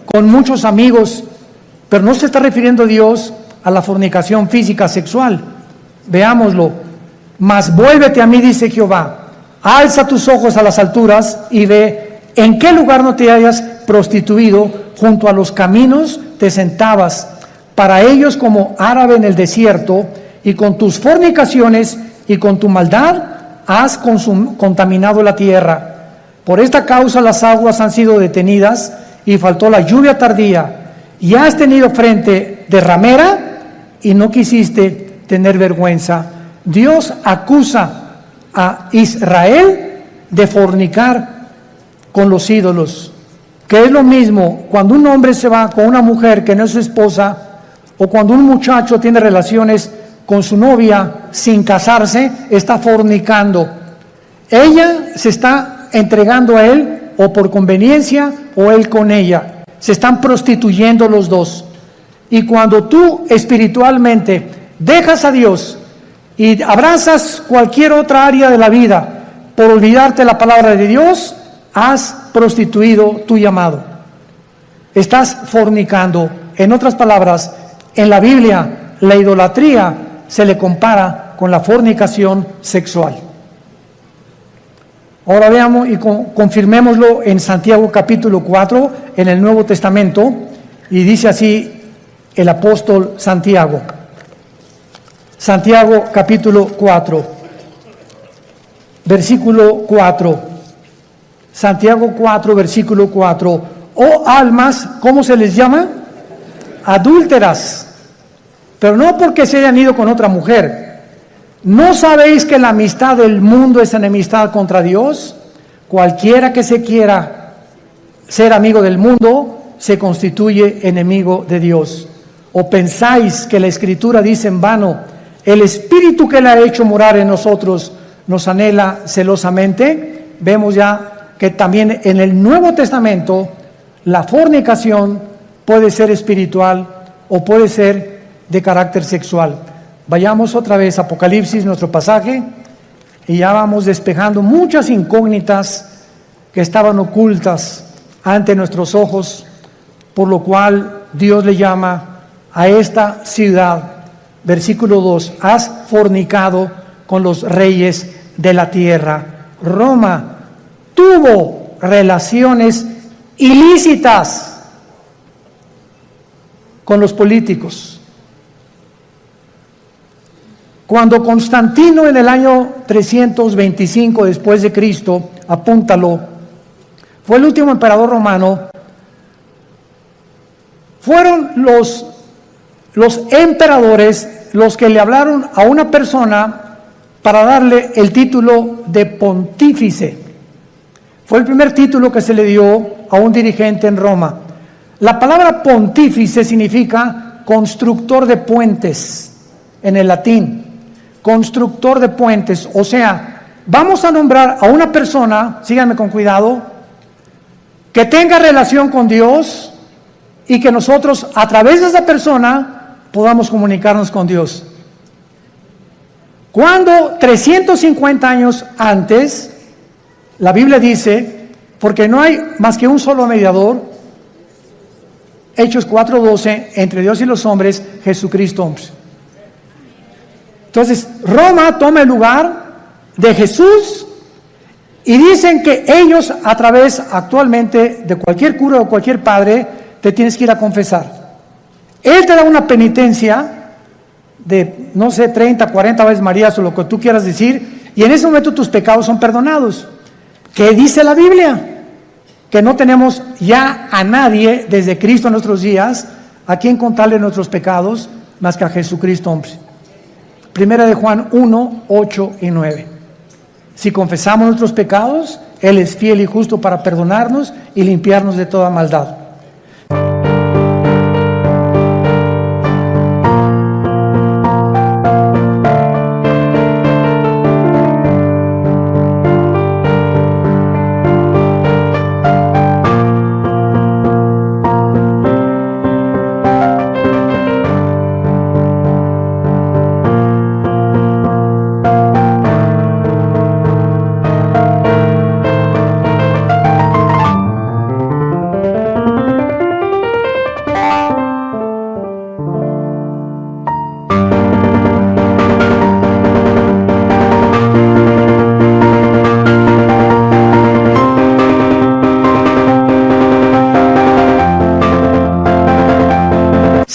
Con muchos amigos, pero no se está refiriendo Dios a la fornicación física sexual. Veámoslo. Mas vuélvete a mí, dice Jehová, alza tus ojos a las alturas y ve en qué lugar no te hayas prostituido, junto a los caminos te sentabas, para ellos como árabe en el desierto, y con tus fornicaciones y con tu maldad has contaminado la tierra. Por esta causa las aguas han sido detenidas y faltó la lluvia tardía, y has tenido frente de ramera y no quisiste tener vergüenza. Dios acusa a Israel de fornicar con los ídolos, que es lo mismo cuando un hombre se va con una mujer que no es su esposa, o cuando un muchacho tiene relaciones con su novia sin casarse, está fornicando. Ella se está entregando a él o por conveniencia, o él con ella. Se están prostituyendo los dos. Y cuando tú espiritualmente dejas a Dios y abrazas cualquier otra área de la vida por olvidarte la palabra de Dios, has prostituido tu llamado. Estás fornicando. En otras palabras, en la Biblia, la idolatría se le compara con la fornicación sexual. Ahora veamos y confirmémoslo en Santiago capítulo 4, en el Nuevo Testamento, y dice así el apóstol Santiago. Santiago capítulo 4, versículo 4. Santiago 4, versículo 4. Oh almas, ¿cómo se les llama? Adúlteras, pero no porque se hayan ido con otra mujer. ¿No sabéis que la amistad del mundo es enemistad contra Dios? Cualquiera que se quiera ser amigo del mundo se constituye enemigo de Dios. ¿O pensáis que la Escritura dice en vano, el Espíritu que le ha hecho morar en nosotros nos anhela celosamente? Vemos ya que también en el Nuevo Testamento la fornicación puede ser espiritual o puede ser de carácter sexual. Vayamos otra vez a Apocalipsis, nuestro pasaje, y ya vamos despejando muchas incógnitas que estaban ocultas ante nuestros ojos, por lo cual Dios le llama a esta ciudad, versículo 2, has fornicado con los reyes de la tierra. Roma tuvo relaciones ilícitas con los políticos. Cuando Constantino en el año 325 después de Cristo, apúntalo, fue el último emperador romano, fueron los emperadores los que le hablaron a una persona para darle el título de pontífice. Fue el primer título que se le dio a un dirigente en Roma. La palabra pontífice significa constructor de puentes en el latín. Constructor de puentes. O sea, vamos a nombrar a una persona, síganme con cuidado, que tenga relación con Dios y que nosotros a través de esa persona podamos comunicarnos con Dios. Cuando 350 años antes, la Biblia dice, porque no hay más que un solo mediador, Hechos 4:12, entre Dios y los hombres, Jesucristo. Entonces, Roma toma el lugar de Jesús y dicen que ellos a través actualmente de cualquier cura o cualquier padre te tienes que ir a confesar. Él te da una penitencia de, no sé, 30, 40 veces Marías o lo que tú quieras decir, y en ese momento tus pecados son perdonados. ¿Qué dice la Biblia? Que no tenemos ya a nadie desde Cristo en nuestros días a quien contarle nuestros pecados más que a Jesucristo, hombre. Primera de Juan 1, 8 y 9. Si confesamos nuestros pecados, Él es fiel y justo para perdonarnos y limpiarnos de toda maldad.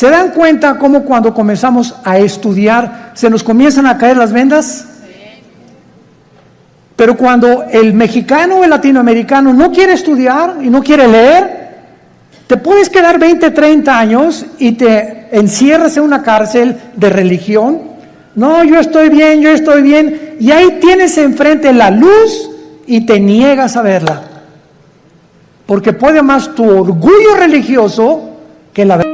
¿Se dan cuenta cómo cuando comenzamos a estudiar se nos comienzan a caer las vendas? Pero cuando el mexicano o el latinoamericano no quiere estudiar y no quiere leer, te puedes quedar 20, 30 años y te encierras en una cárcel de religión. No, yo estoy bien, y ahí tienes enfrente la luz y te niegas a verla. Porque puede más tu orgullo religioso que la verdad.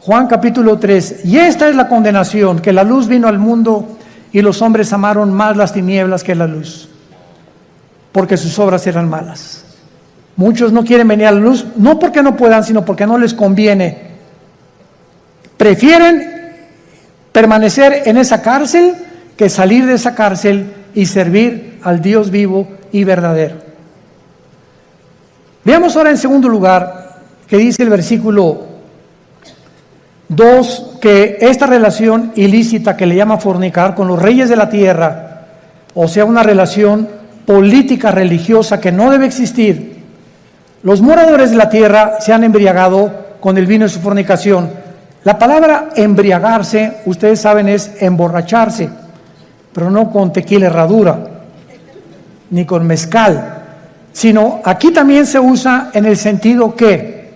Juan capítulo 3, y esta es la condenación, que la luz vino al mundo y los hombres amaron más las tinieblas que la luz, porque sus obras eran malas. Muchos no quieren venir a la luz, no porque no puedan, sino porque no les conviene. Prefieren permanecer en esa cárcel que salir de esa cárcel y servir al Dios vivo y verdadero. Veamos ahora en segundo lugar, que dice el versículo 2, que esta relación ilícita que le llama fornicar con los reyes de la tierra, o sea, una relación política religiosa que no debe existir. Los moradores de la tierra se han embriagado con el vino de su fornicación. La palabra embriagarse, ustedes saben, es emborracharse, pero no con tequila herradura, ni con mezcal, sino aquí también se usa en el sentido que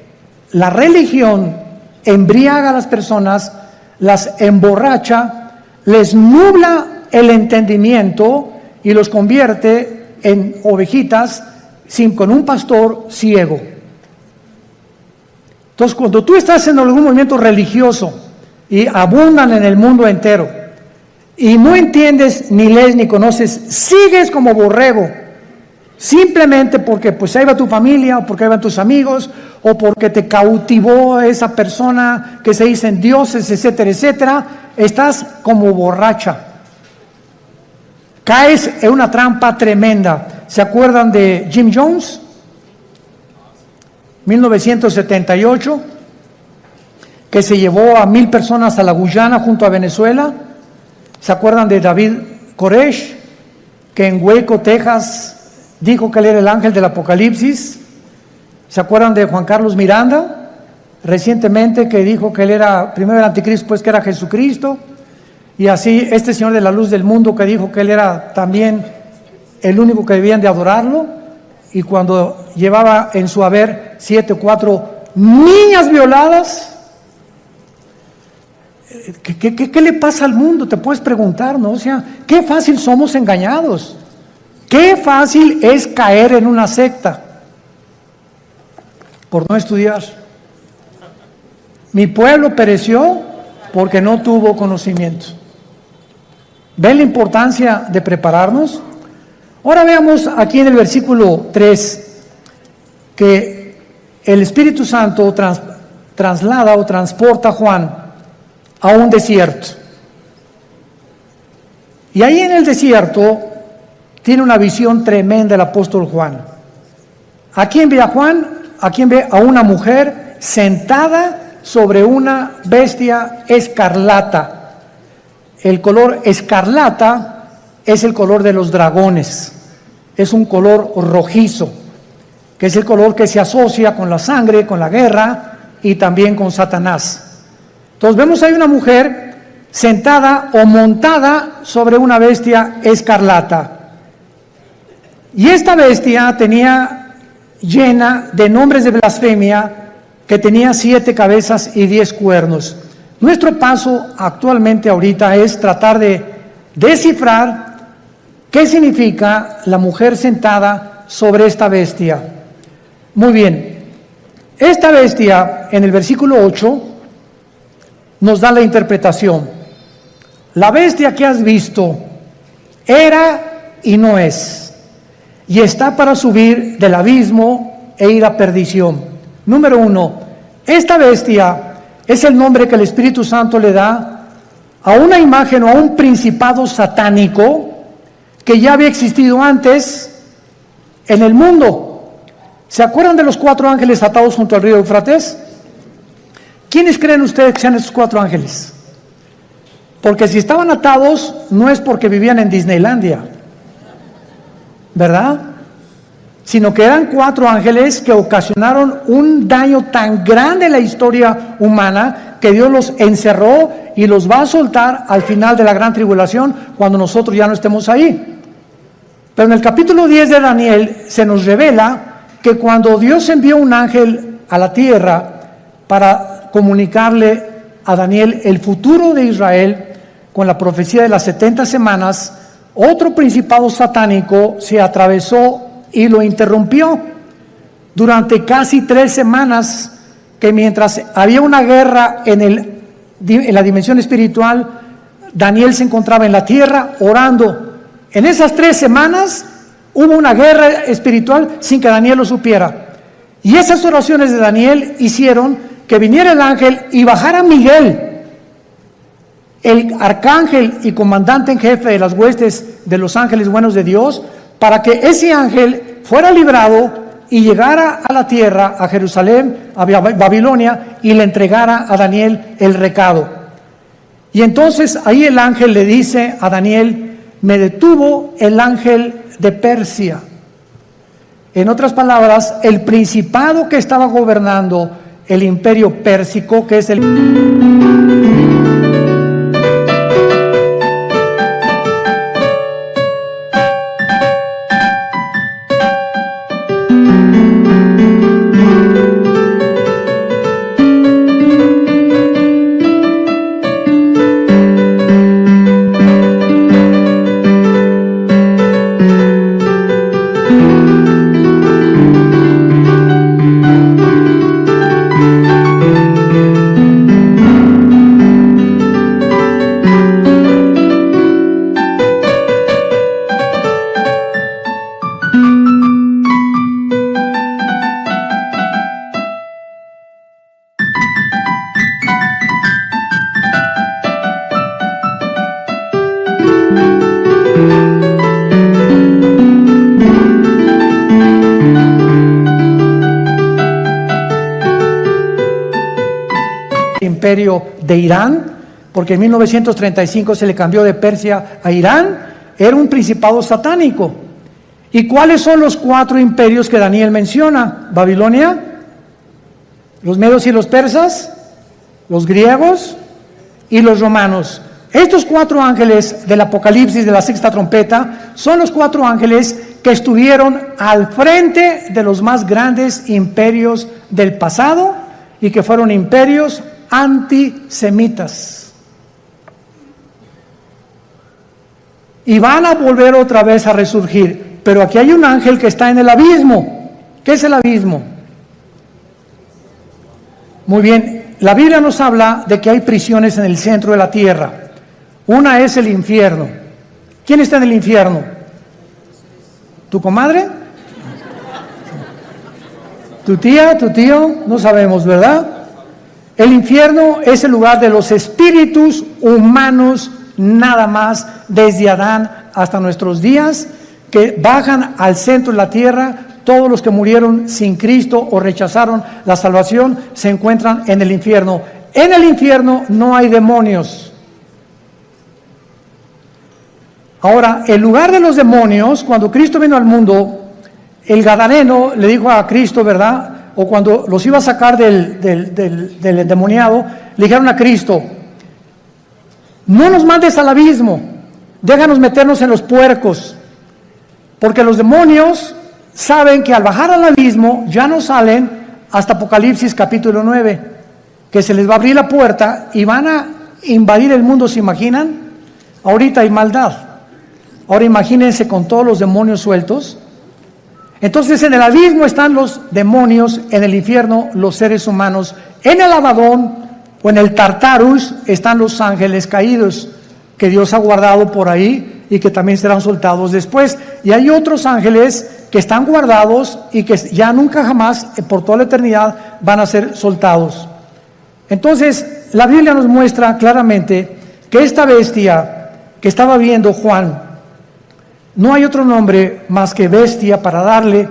la religión embriaga a las personas, las emborracha, les nubla el entendimiento y los convierte en ovejitas con un pastor ciego. Entonces, cuando tú estás en algún movimiento religioso y abundan en el mundo entero, y no entiendes, ni lees, ni conoces, sigues como borrego, simplemente porque pues ahí va tu familia, o porque ahí van tus amigos, o porque te cautivó esa persona que se dicen dioses, etcétera, etcétera, estás como borracha. Caes en una trampa tremenda. ¿Se acuerdan de Jim Jones? 1978, que se llevó a 1,000 personas a la Guyana junto a Venezuela. ¿Se acuerdan de David Koresh, que en Waco, Texas, dijo que él era el ángel del Apocalipsis? ¿Se acuerdan de Juan Carlos Miranda, recientemente, que dijo que él era primero el anticristo, pues que era Jesucristo? Y así este señor de la luz del mundo, que dijo que él era también el único que debían de adorarlo, y cuando llevaba en su haber 7 o 4 niñas violadas. ¿Qué le pasa al mundo? Te puedes preguntar, ¿no? O sea, qué fácil somos engañados. Qué fácil es caer en una secta por no estudiar. Mi pueblo pereció porque no tuvo conocimiento. ¿Ven la importancia de prepararnos? Ahora veamos aquí en el versículo 3 que el Espíritu Santo traslada o transporta a Juan a un desierto. Y ahí en el desierto tiene una visión tremenda el apóstol Juan. ¿A quién ve a Juan? ¿A quién ve? A una mujer sentada sobre una bestia escarlata. El color escarlata es el color de los dragones. Es un color rojizo, que es el color que se asocia con la sangre, con la guerra y también con Satanás. Entonces vemos ahí una mujer sentada o montada sobre una bestia escarlata. Y esta bestia tenía llena de nombres de blasfemia, que tenía 7 cabezas y 10 cuernos. Nuestro paso actualmente ahorita es tratar de descifrar qué significa la mujer sentada sobre esta bestia. Muy bien, esta bestia en el versículo 8 nos da la interpretación. La bestia que has visto era y no es, y está para subir del abismo e ir a perdición. Número 1, esta bestia es el nombre que el Espíritu Santo le da a una imagen o a un principado satánico que ya había existido antes en el mundo. ¿Se acuerdan de los 4 ángeles atados junto al río Éufrates? ¿Quiénes creen ustedes que sean esos 4 ángeles? Porque si estaban atados, no es porque vivían en Disneylandia, ¿verdad? Sino que eran 4 ángeles que ocasionaron un daño tan grande en la historia humana que Dios los encerró y los va a soltar al final de la gran tribulación, cuando nosotros ya no estemos ahí. Pero en el capítulo 10 de Daniel se nos revela que cuando Dios envió un ángel a la tierra para comunicarle a Daniel el futuro de Israel con la profecía de las 70 semanas, otro principado satánico se atravesó y lo interrumpió durante casi 3 semanas, que mientras había una guerra en la dimensión espiritual, Daniel se encontraba en la tierra orando. En esas 3 semanas hubo una guerra espiritual sin que Daniel lo supiera. Y esas oraciones de Daniel hicieron que viniera el ángel y bajara Miguel, el arcángel y comandante en jefe de las huestes de los ángeles buenos de Dios, para que ese ángel fuera librado y llegara a la tierra, a Jerusalén, a Babilonia, y le entregara a Daniel el recado. Y entonces ahí el ángel le dice a Daniel: me detuvo el ángel de Persia. En otras palabras, el principado que estaba gobernando el imperio pérsico, que es el imperio de Irán, porque en 1935 se le cambió de Persia a Irán, era un principado satánico. ¿Y cuáles son los 4 imperios que Daniel menciona? Babilonia, los medos y los persas, los griegos y los romanos. Estos 4 ángeles del Apocalipsis de la 6ª trompeta son los 4 ángeles que estuvieron al frente de los más grandes imperios del pasado y que fueron imperios antisemitas. Y van a volver otra vez a resurgir. Pero aquí hay un ángel que está en el abismo. ¿Qué es el abismo? Muy bien, la Biblia nos habla de que hay prisiones en el centro de la tierra. Una es el infierno. ¿Quién está en el infierno? ¿Tu comadre? ¿Tu tía? ¿Tu tío? No sabemos, ¿verdad? El infierno es el lugar de los espíritus humanos, nada más, desde Adán hasta nuestros días, que bajan al centro de la tierra. Todos los que murieron sin Cristo o rechazaron la salvación se encuentran en el infierno. En el infierno no hay demonios. Ahora, el lugar de los demonios, cuando Cristo vino al mundo, el gadareno le dijo a Cristo, ¿verdad? O cuando los iba a sacar del endemoniado, le dijeron a Cristo: no nos mandes al abismo, déjanos meternos en los puercos, porque los demonios saben que al bajar al abismo ya no salen hasta Apocalipsis capítulo 9, que se les va a abrir la puerta y van a invadir el mundo. ¿Se imaginan? Ahorita hay maldad. Ahora imagínense con todos los demonios sueltos. Entonces en el abismo están los demonios, en el infierno los seres humanos, en el Abadón o en el Tartarus están los ángeles caídos que Dios ha guardado por ahí y que también serán soltados después. Y hay otros ángeles que están guardados y que ya nunca jamás, por toda la eternidad, van a ser soltados. Entonces la Biblia nos muestra claramente que esta bestia que estaba viendo Juan, no hay otro nombre más que bestia para darle,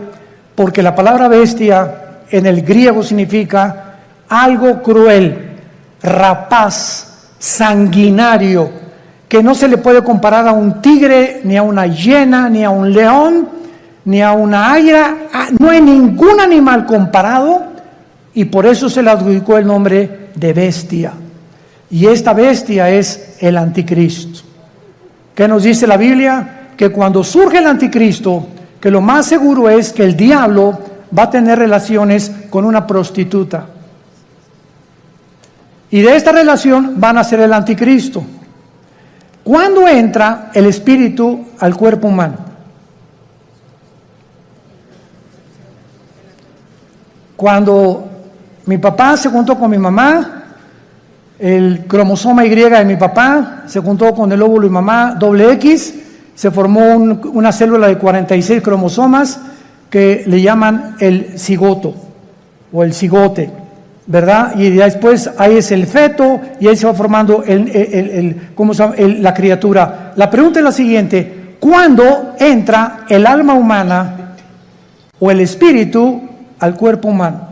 porque la palabra bestia en el griego significa algo cruel, rapaz, sanguinario, que no se le puede comparar a un tigre, ni a una hiena, ni a un león, ni a una águila. No hay ningún animal comparado, y por eso se le adjudicó el nombre de bestia. Y esta bestia es el anticristo. ¿Qué nos dice la Biblia? Que cuando surge el anticristo, que lo más seguro es que el diablo va a tener relaciones con una prostituta. Y de esta relación van a ser el anticristo. ¿Cuándo entra el espíritu al cuerpo humano? Cuando mi papá se juntó con mi mamá, el cromosoma Y de mi papá se juntó con el óvulo de mi mamá, doble X, se formó una célula de 46 cromosomas que le llaman el cigoto o el cigote, ¿verdad? Y después ahí es el feto y ahí se va formando la criatura. La pregunta es la siguiente: ¿cuándo entra el alma humana o el espíritu al cuerpo humano?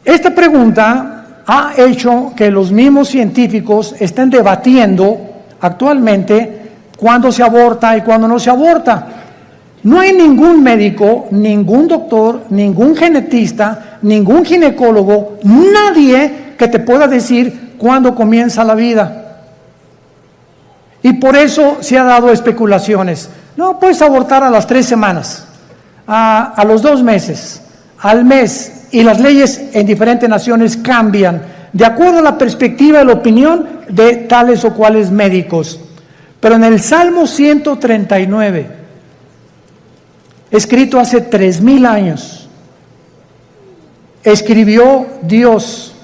Esta pregunta ha hecho que los mismos científicos estén debatiendo actualmente cuándo se aborta y cuándo no se aborta. No hay ningún médico, ningún doctor, ningún genetista, ningún ginecólogo, nadie que te pueda decir cuándo comienza la vida. Y por eso se ha dado especulaciones. No, puedes abortar a las 3 semanas, a los 2 meses, al mes, y las leyes en diferentes naciones cambian de acuerdo a la perspectiva y la opinión de tales o cuales médicos. Pero en el Salmo 139, escrito hace 3000 años, escribió Dios: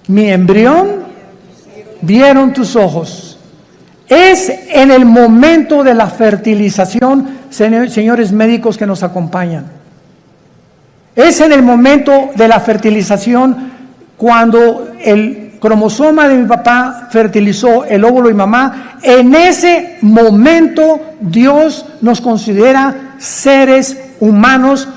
mi embrión vieron tus ojos. Es en el momento de la fertilización, señores médicos que nos acompañan, es en el momento de la fertilización cuando el cromosoma de mi papá fertilizó el óvulo de mi mamá. En ese momento Dios nos considera seres humanos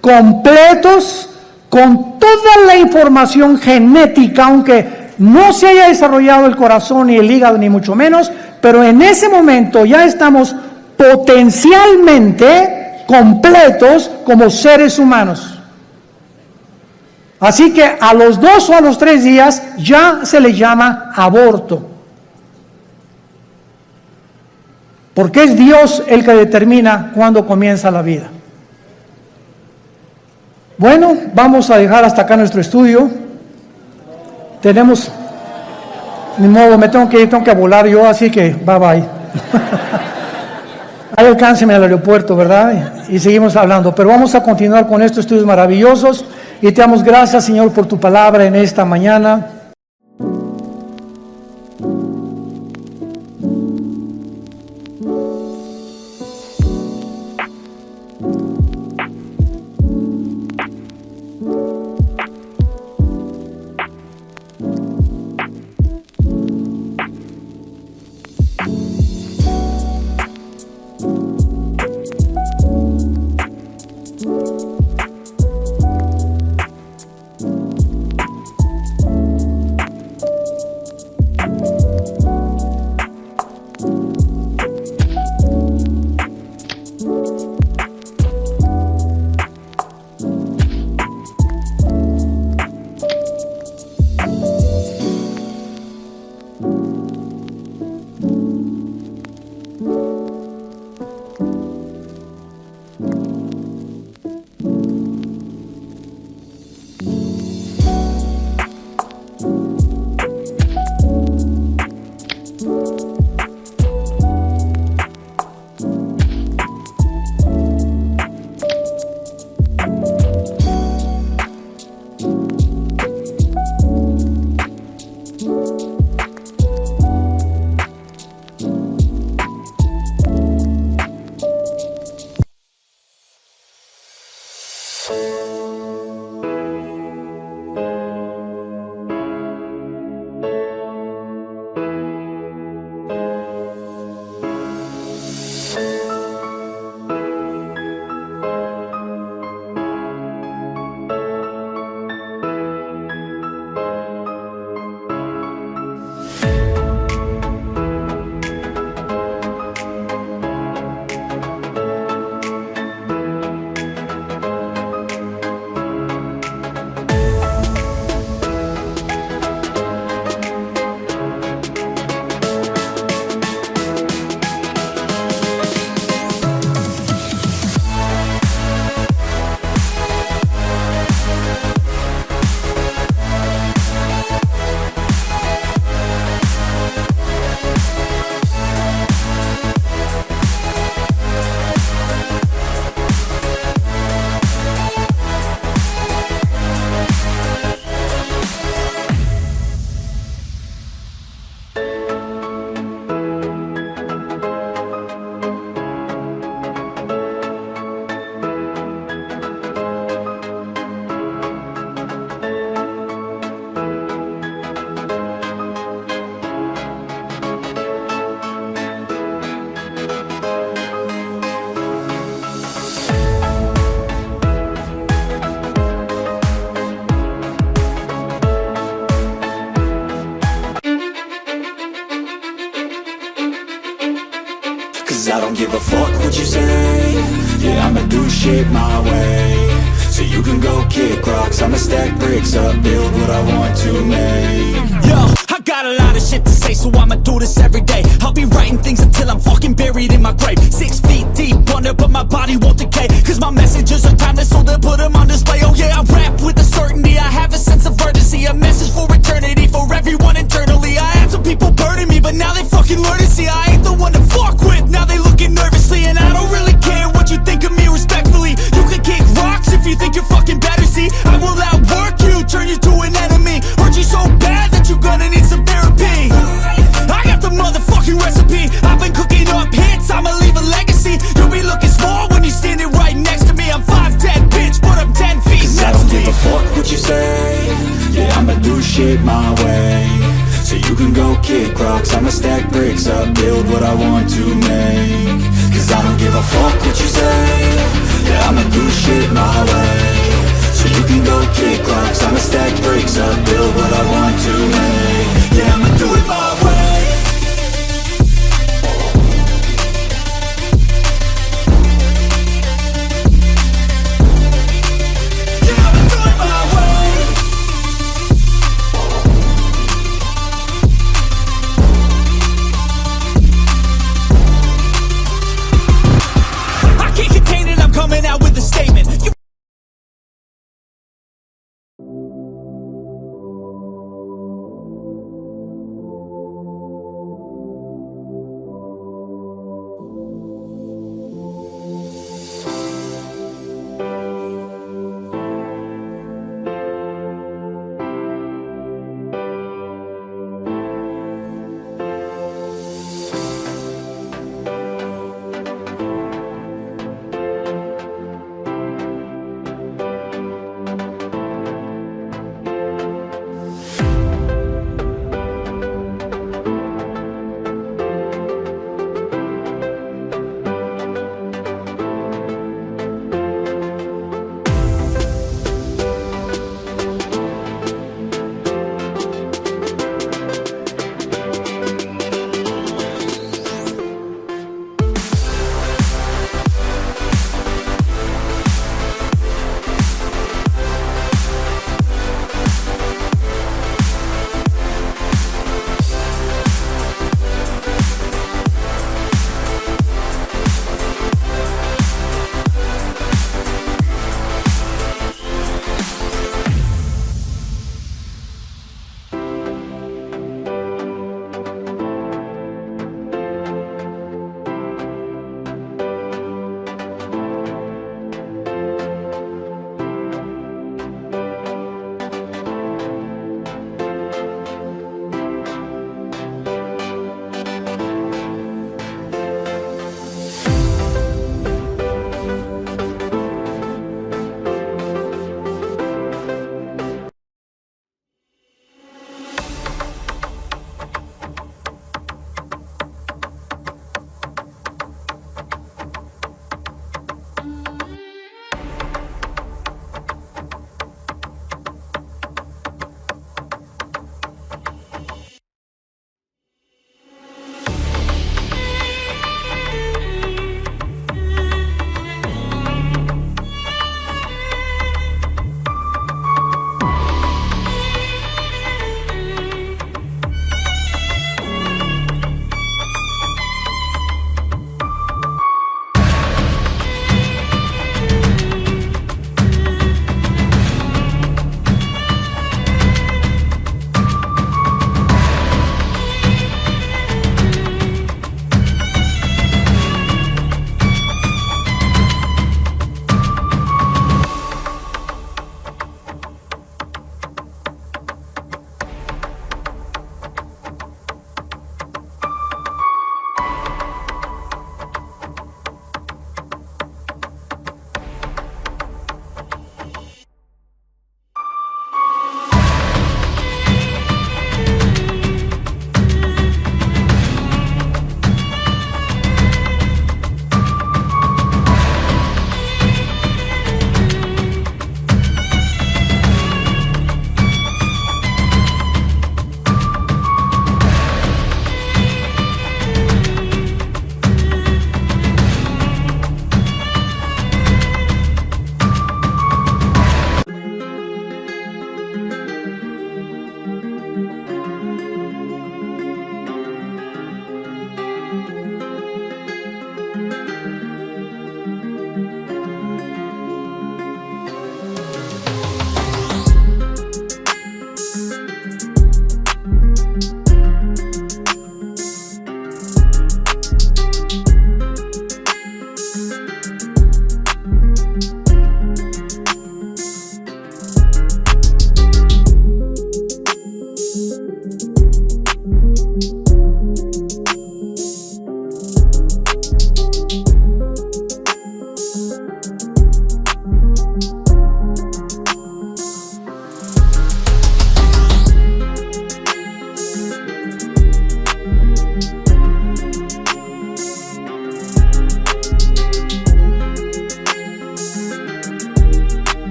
completos, con toda la información genética, aunque no se haya desarrollado el corazón ni el hígado ni mucho menos, pero en ese momento ya estamos potencialmente completos como seres humanos. Así que a los 2 o a los 3 días ya se le llama aborto. Porque es Dios el que determina cuándo comienza la vida. Bueno, vamos a dejar hasta acá nuestro estudio. Tenemos, ni modo, me tengo que ir, tengo que volar yo, así que bye bye. Ahí alcánceme al aeropuerto, ¿verdad? Y seguimos hablando. Pero vamos a continuar con estos estudios maravillosos. Y te damos gracias, Señor, por tu palabra en esta mañana. I don't give a fuck what you say. Yeah, I'ma do shit my way. So you can go kick rocks, I'ma stack bricks up, build what I want to make. Yo, I got a lot of shit to say, so I'ma do this every day. I'll be writing things until I'm fucking buried in my grave. 6 feet deep under, but my body won't decay. Cause my messages are timeless, so they'll put them on display. Oh yeah, I rap with a certainty, I have a sense of urgency. A message for eternity, for everyone internally. I had some people burning me, but now they fucking learn to see I ain't the one to fuck with, now they looking nervously. And I don't really care what you think of me respectfully. You can kick rocks if you think you're fucking better, see. I will outwork you, turn you to an enemy. Hurt you so bad that you're gonna need some therapy. I got the motherfucking recipe. I've been cooking up hits, I'ma leave a legacy. You'll be looking small when you're standing right next to me. I'm 5'10", bitch, but I'm 10 feet Cause next I don't to me. give a fuck what you say. Yeah, I'ma do shit my way. So you can go kick rocks, I'ma stack bricks up, build what I want to make. Cause I don't give a fuck what you say. Yeah, I'ma do shit my way. So so you can go kick